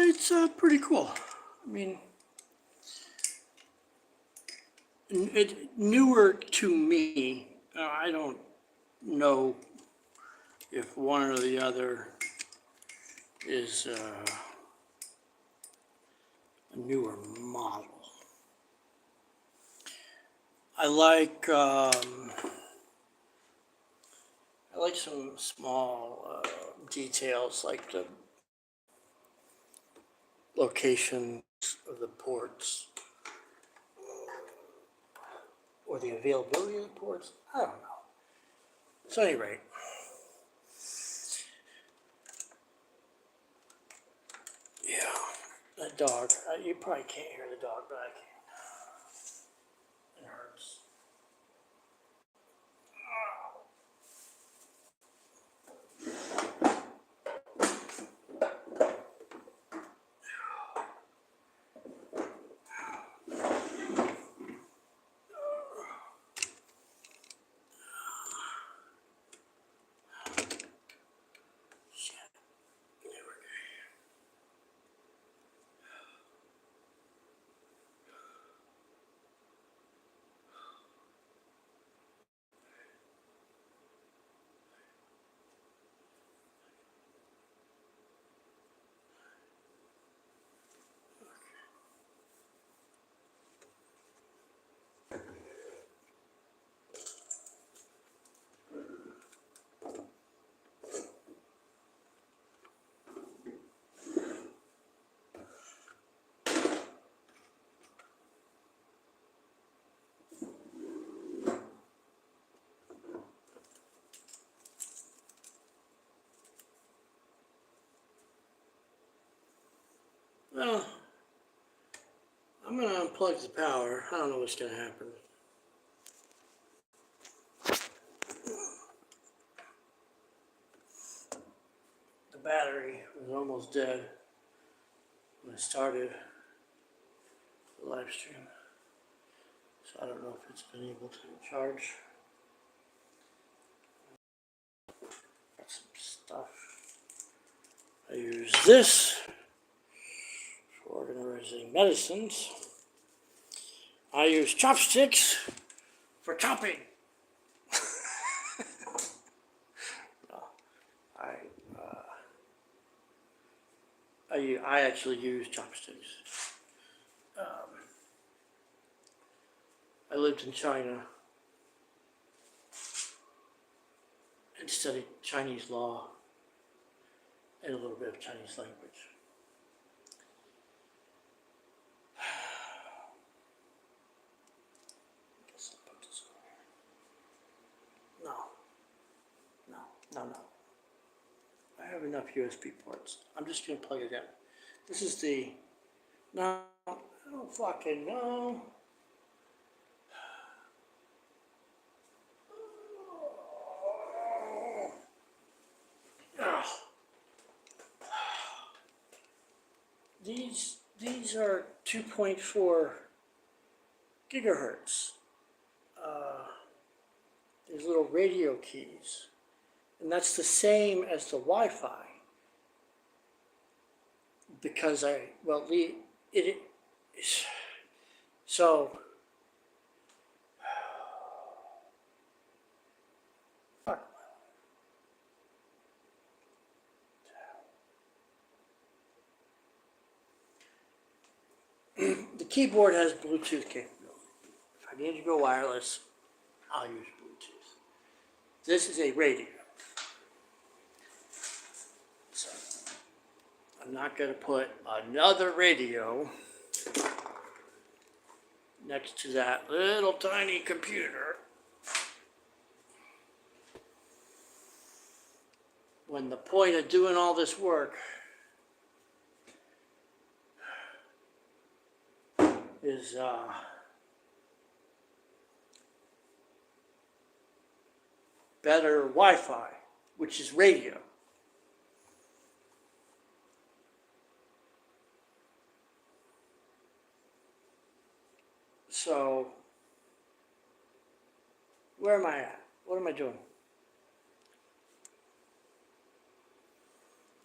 it's pretty cool. I mean, it newer to me. I don't know if one or the other is a newer model. I like some small details, like the locations of the ports or the availability of the ports. I don't know. So, at any rate, yeah, that dog. You probably can't hear the dog, but I can. It hurts. Shit. There we Well, I'm gonna unplug the power. I don't know what's gonna happen. The battery was almost dead when I started the live stream, so I don't know if it's been able to charge. Got some stuff. I use this for organizing medicines. I use chopsticks for chopping. No, I actually use chopsticks. I lived in China and studied Chinese law and a little bit of Chinese language. I guess I'll put this on here. No. I have enough USB ports. I'm just gonna plug it in. This is the, no, I don't fucking know. These are 2.4 gigahertz. These little radio keys. And that's the same as the Wi-Fi. Because so, fuck. keyboard has Bluetooth capability. If I need to go wireless, I'll use Bluetooth. This is a radio. So I'm not going to put another radio next to that little tiny computer when the point of doing all this work is better Wi-Fi, which is radio. So, where am I at? What am I doing?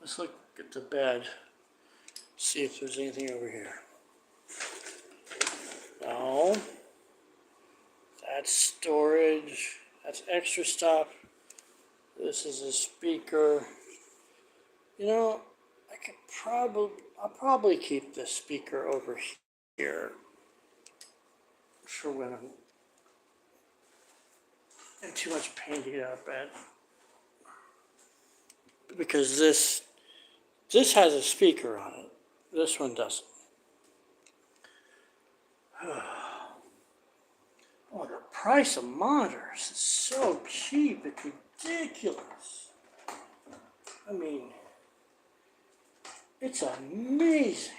Let's look at the bed, see if there's anything over here. No. That's storage. That's extra stuff. This is a speaker. You know, I'll probably keep this speaker over here for when I'm in too much pain to get out of bed. Because this has a speaker on it. This one doesn't. Oh, the price of monitors is so cheap, it's ridiculous. I mean, it's amazing.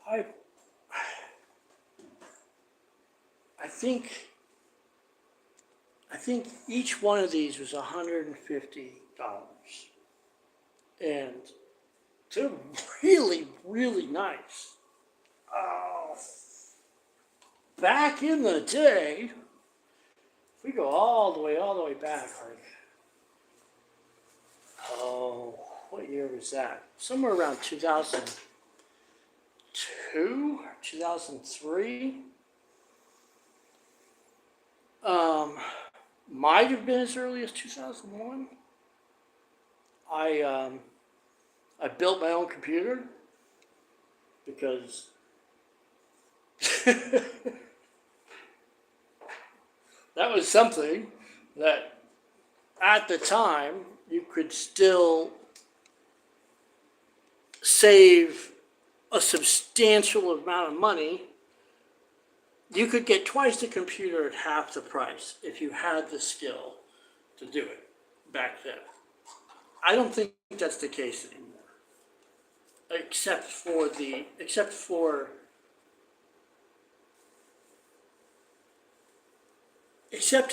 I think each one of these was $150. And they're really, really nice. Oh, back in the day, if we go all the way back, like, what year was that? Somewhere around 2002 or 2003. Might have been as early as 2001. I built my own computer because that was something that at the time you could still save a substantial amount of money. You could get twice the computer at half the price if you had the skill to do it back then. I don't think that's the case anymore, except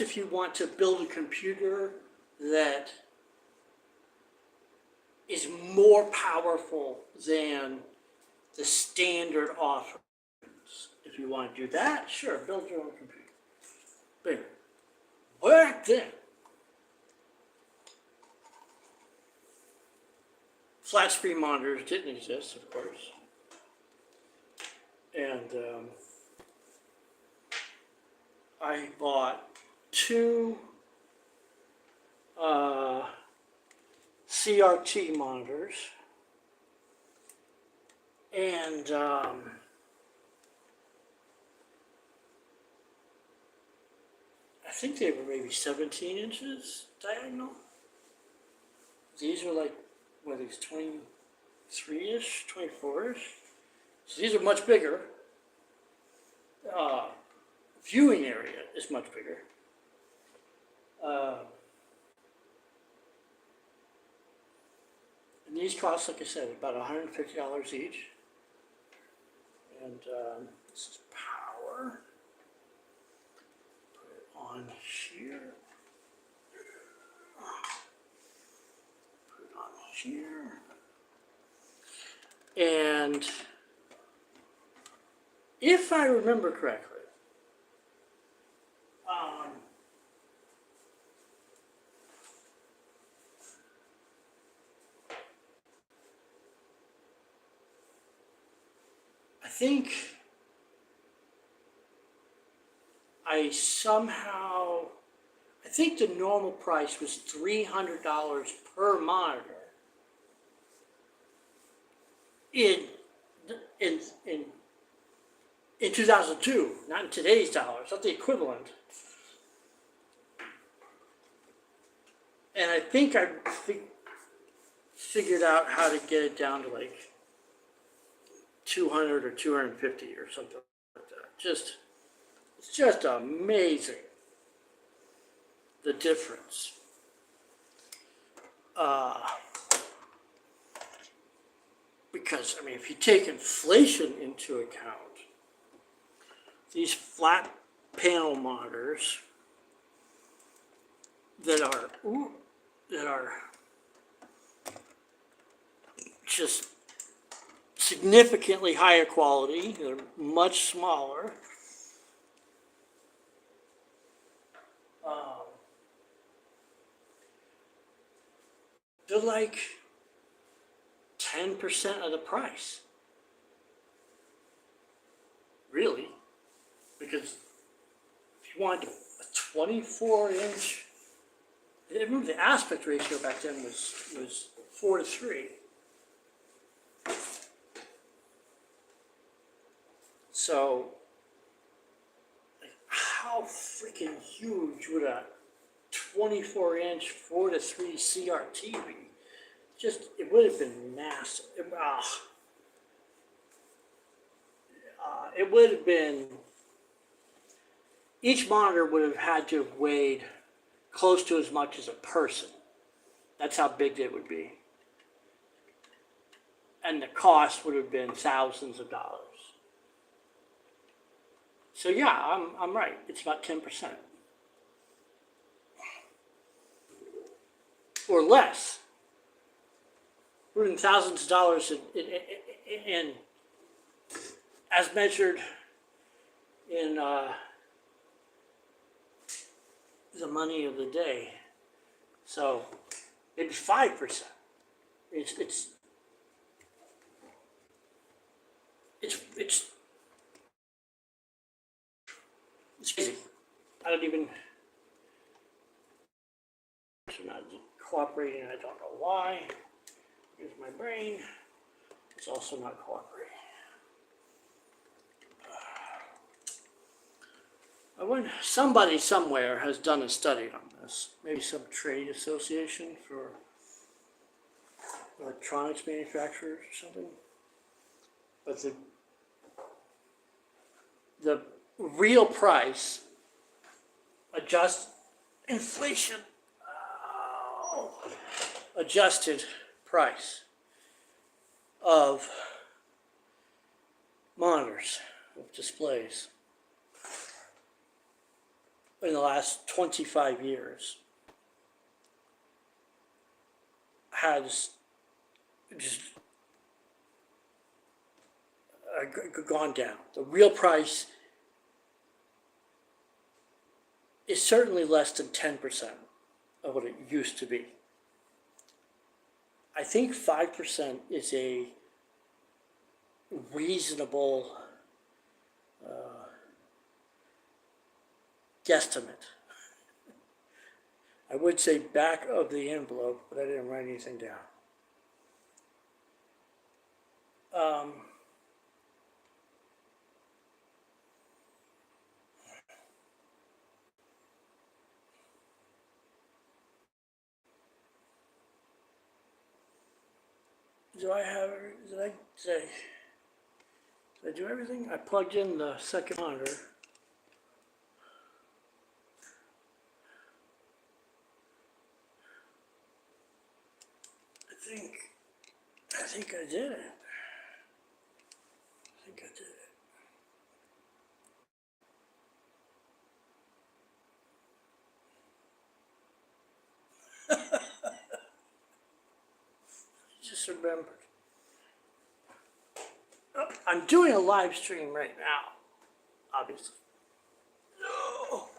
if you want to build a computer that is more powerful than the standard offerings. If you want to do that, sure, build your own computer. But back then, flat screen monitors didn't exist, of course. And I bought two CRT monitors, and I think they were maybe 17 inches diagonal. These are like, what are these, 23-ish, 24-ish? So these are much bigger. Viewing area is much bigger. And these cost, like I said, about $150 each. And this is power. Put it on here. Put it on here. And if I remember correctly, I think I think the normal price was $300 per monitor in in 2002, not in today's dollars, not the equivalent. And I think I figured out how to get it down to like 200 or 250 or something like that. It's just amazing, the difference. Because, I mean, if you take inflation into account, these flat panel monitors that are just significantly higher quality, they're much smaller. They're like 10% of the price. Really? Because if you wanted a 24-inch, I remember the aspect ratio back then was 4:3. So, like, how freaking huge would a 24-inch 4:3 CRT be? It would have been massive. It would have been, each monitor would have had to have weighed close to as much as a person. That's how big they would be. And the cost would have been thousands of dollars. So yeah, I'm right. It's about 10%. Or less. We're in thousands of dollars in as measured in the money of the day. So maybe 5%. It's crazy. I don't even. It's not cooperating. I don't know why. Here's my brain. It's also not cooperating. Somebody somewhere has done a study on this. Maybe some trade association for electronics manufacturers or something. But the real price, adjust inflation, adjusted price of monitors, of displays, in the last 25 years has just gone down. The real price is certainly less than 10% of what it used to be. I think 5% is a reasonable guesstimate. I would say back of the envelope, but I didn't write anything down. Did I do everything? I plugged in the second monitor. I think I did it. Just remembered. Oh, I'm doing a live stream right now, obviously. No.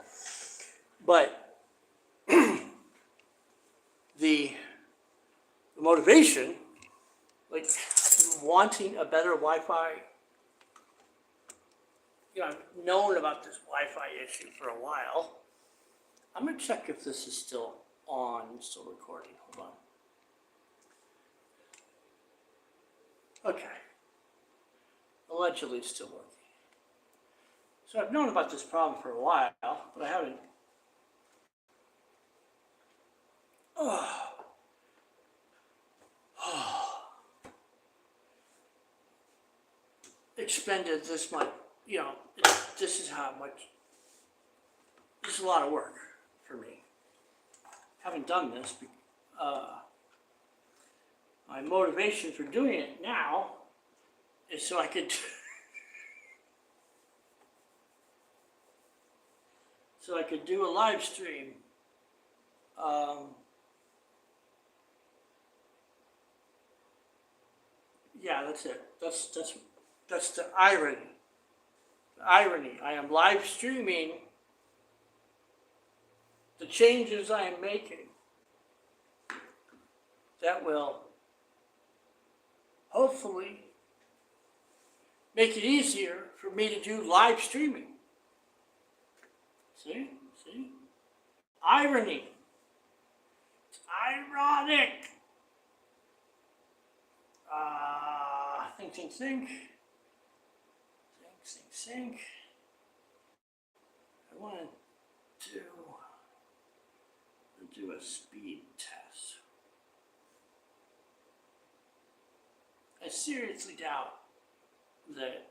But the motivation, like wanting a better Wi-Fi, I've known about this Wi-Fi issue for a while. I'm gonna check if this is still on, still recording. Hold on. Okay. Allegedly still working. So I've known about this problem for a while, but I haven't expended this much, this is how much, this is a lot of work for me. Haven't done this, my motivation for doing it now is so I could, do a live stream. Yeah, that's it. That's the irony. The irony. I am live streaming the changes I am making that will hopefully make it easier for me to do live streaming. See? Irony. It's ironic. Think. I wanted to do a speed test. I seriously doubt that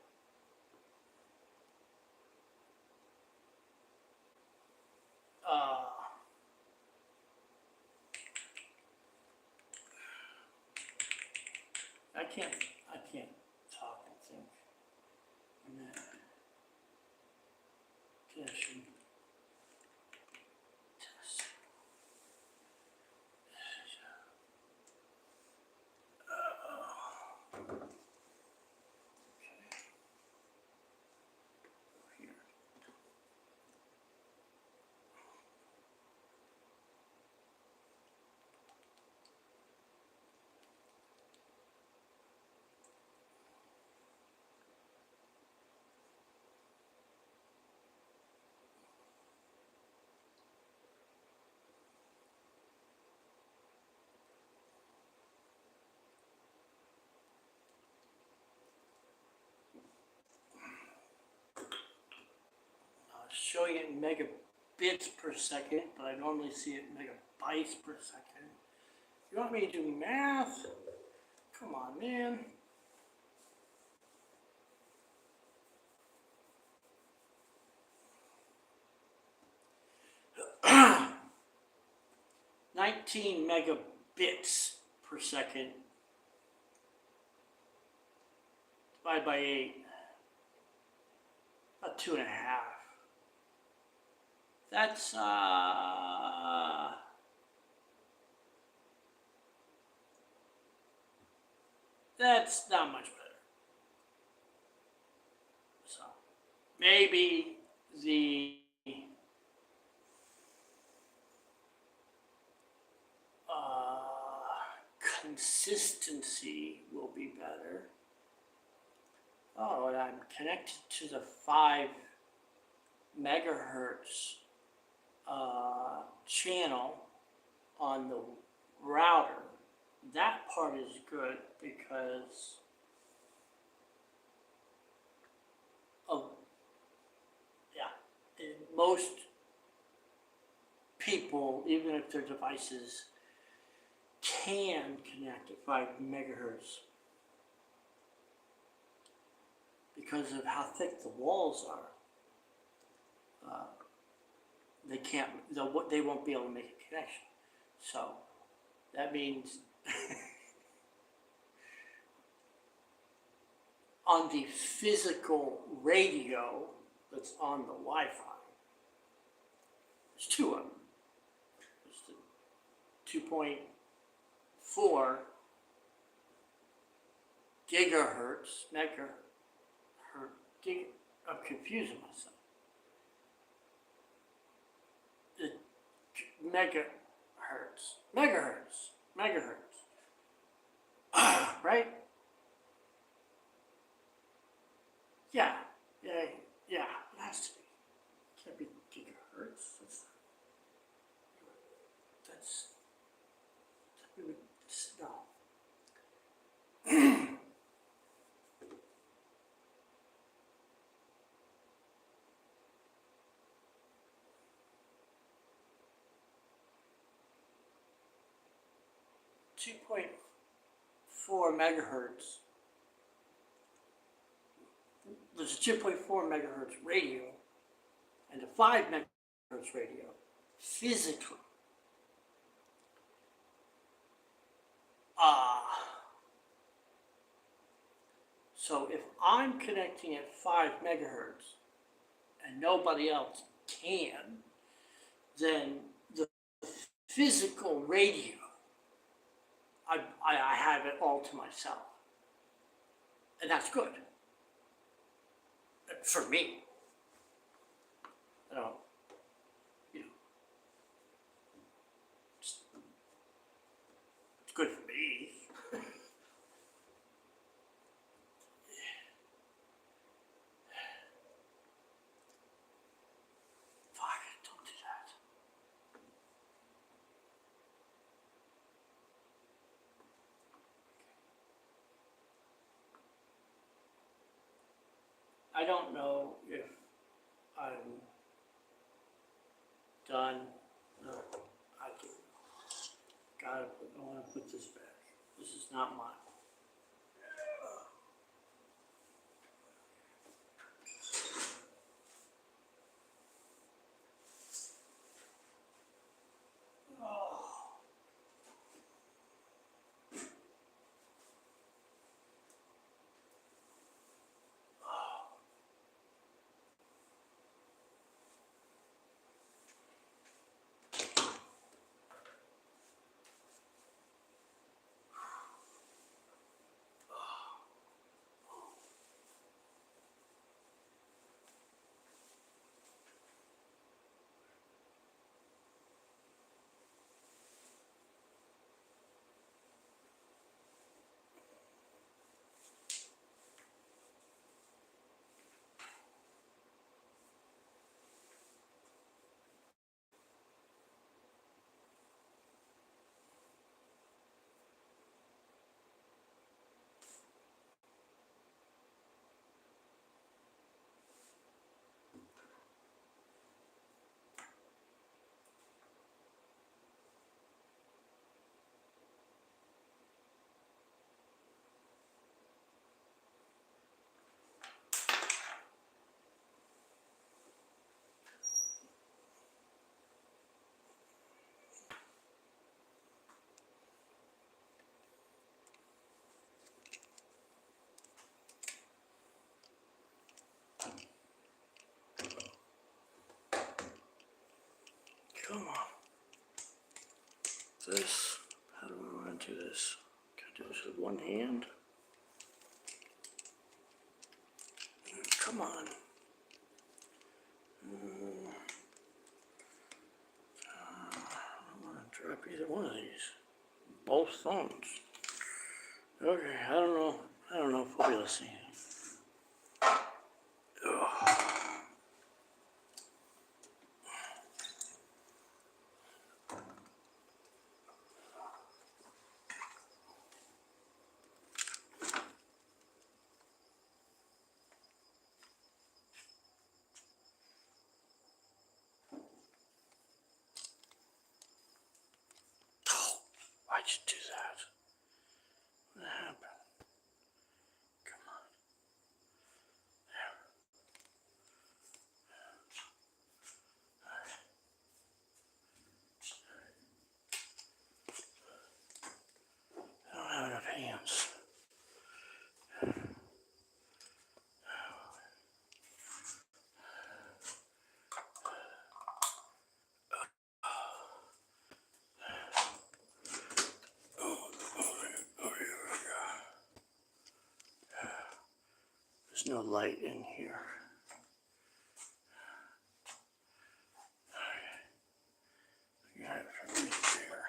I can't talk and think in that condition. Test. Here. Show you in megabits per second, but I normally see it in megabytes per second. You want me to do math? Come on, man. $19 megabits per second divided by 8, about 2.5. That's not much better. So maybe the consistency will be better. Oh, and I'm connected to the 5 megahertz channel on the router. That part is good because of, most people, even if their devices can connect at 5 megahertz because of how thick the walls are. They won't be able to make a connection. So that means on the physical radio that's on the Wi-Fi, there's 2 of them. There's the 2.4 gigahertz, I'm confusing myself. The megahertz, right? Yeah, it has to be. Can't be gigahertz. No. 2.4 megahertz. There's a 2.4 megahertz radio and a 5 megahertz radio physically. So if I'm connecting at 5 megahertz and nobody else can, then the physical radio, I have it all to myself. And that's good. For me. You know, it's good for me. Fuck, don't do that. I don't know if I'm done. No, I do. I want to put this back. This is not mine. Come on. This, how do I want to do this? Can I do this with one hand? Come on. I don't want to drop either one of these. Both thumbs. Okay, I don't know if we'll be able to see it. Why'd you do that? What happened? Come on. There. I don't have enough hands. There's no light in here. You got it from right there.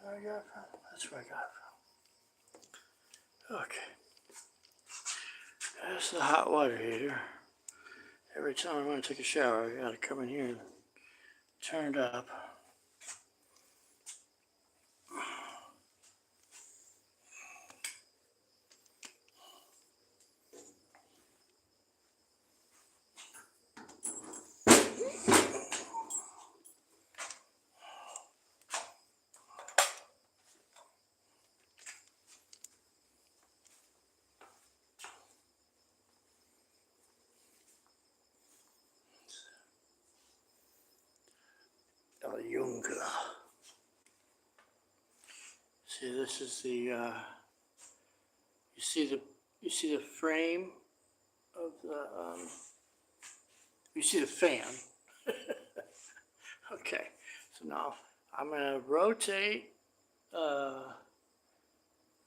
Where I got it from? That's where I got it from. Okay. That's the hot water heater. Every time I want to take a shower, I gotta come in here and turn it up. Jungle. See, this is the you see the frame of the you see the fan. Okay, so now I'm gonna rotate.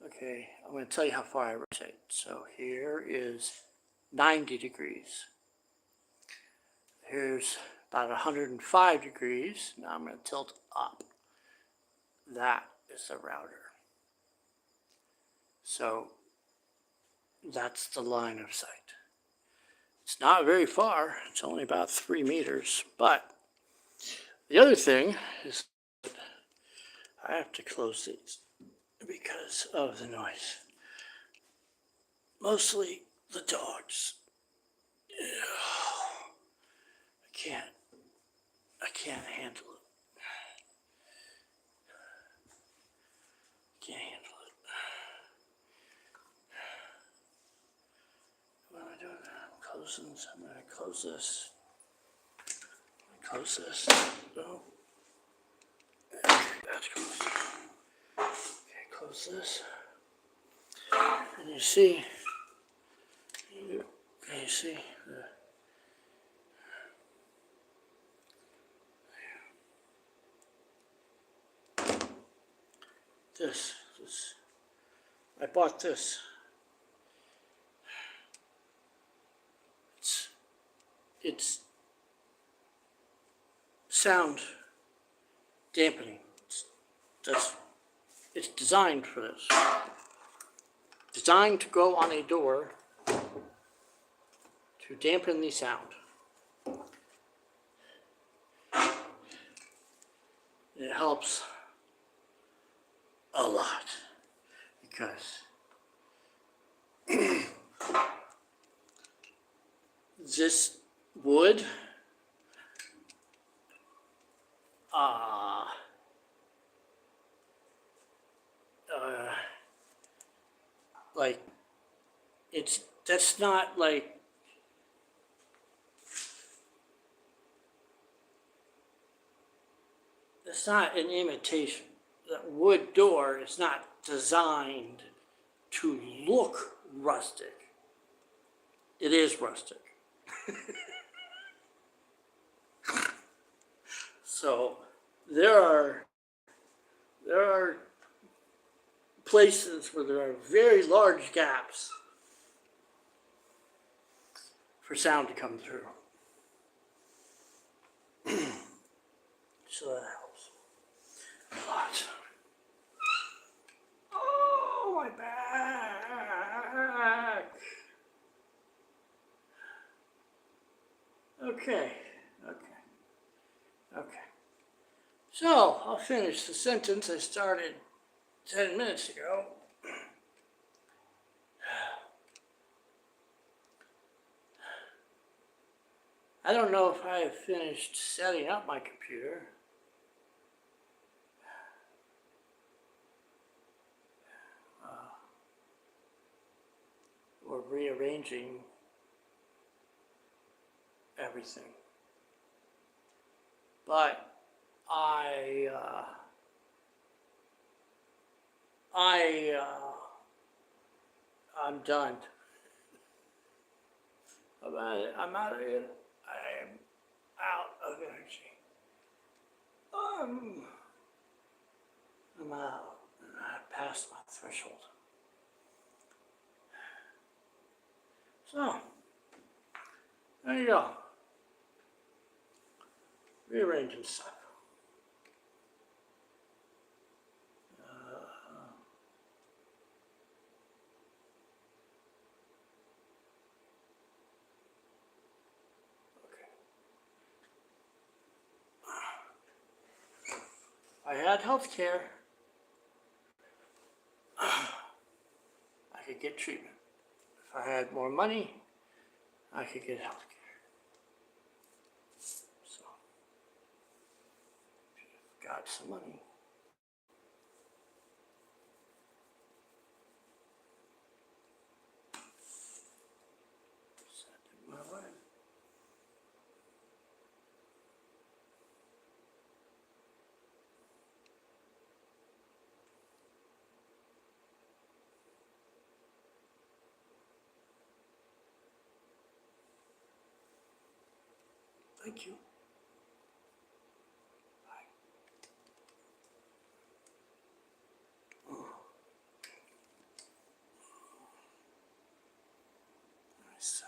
Okay, I'm gonna tell you how far I rotate. So here is 90 degrees. Here's about 105 degrees. Now I'm gonna tilt up. That is the router. So that's the line of sight. It's not very far. It's only about 3 meters. But the other thing is I have to close these because of the noise. Mostly the dogs. I can't handle it. Can't handle it. What am I doing? I'm closing this. I'm gonna close this. Close this. Oh. Okay, that's closed. Okay, close this. And you see this. I bought this. It's sound dampening. It's designed for this. Designed to go on a door to dampen the sound. It helps a lot because this wood like that's not like it's not an imitation. That wood door is not designed to look rustic. It is rustic. So there are places where there are very large gaps for sound to come through. So that helps a lot. Oh, my back. Okay. So I'll finish the sentence I started 10 minutes ago. I don't know if I have finished setting up my computer. Or rearranging everything. But I'm done. I'm out of it. I am out of energy. I'm out. I passed my threshold. So, there you go. Rearranging stuff. I had health care. I could get treatment. If I had more money, I could get health care. So, if you've got some money. Send it my way. Thank you. Bye. Nice.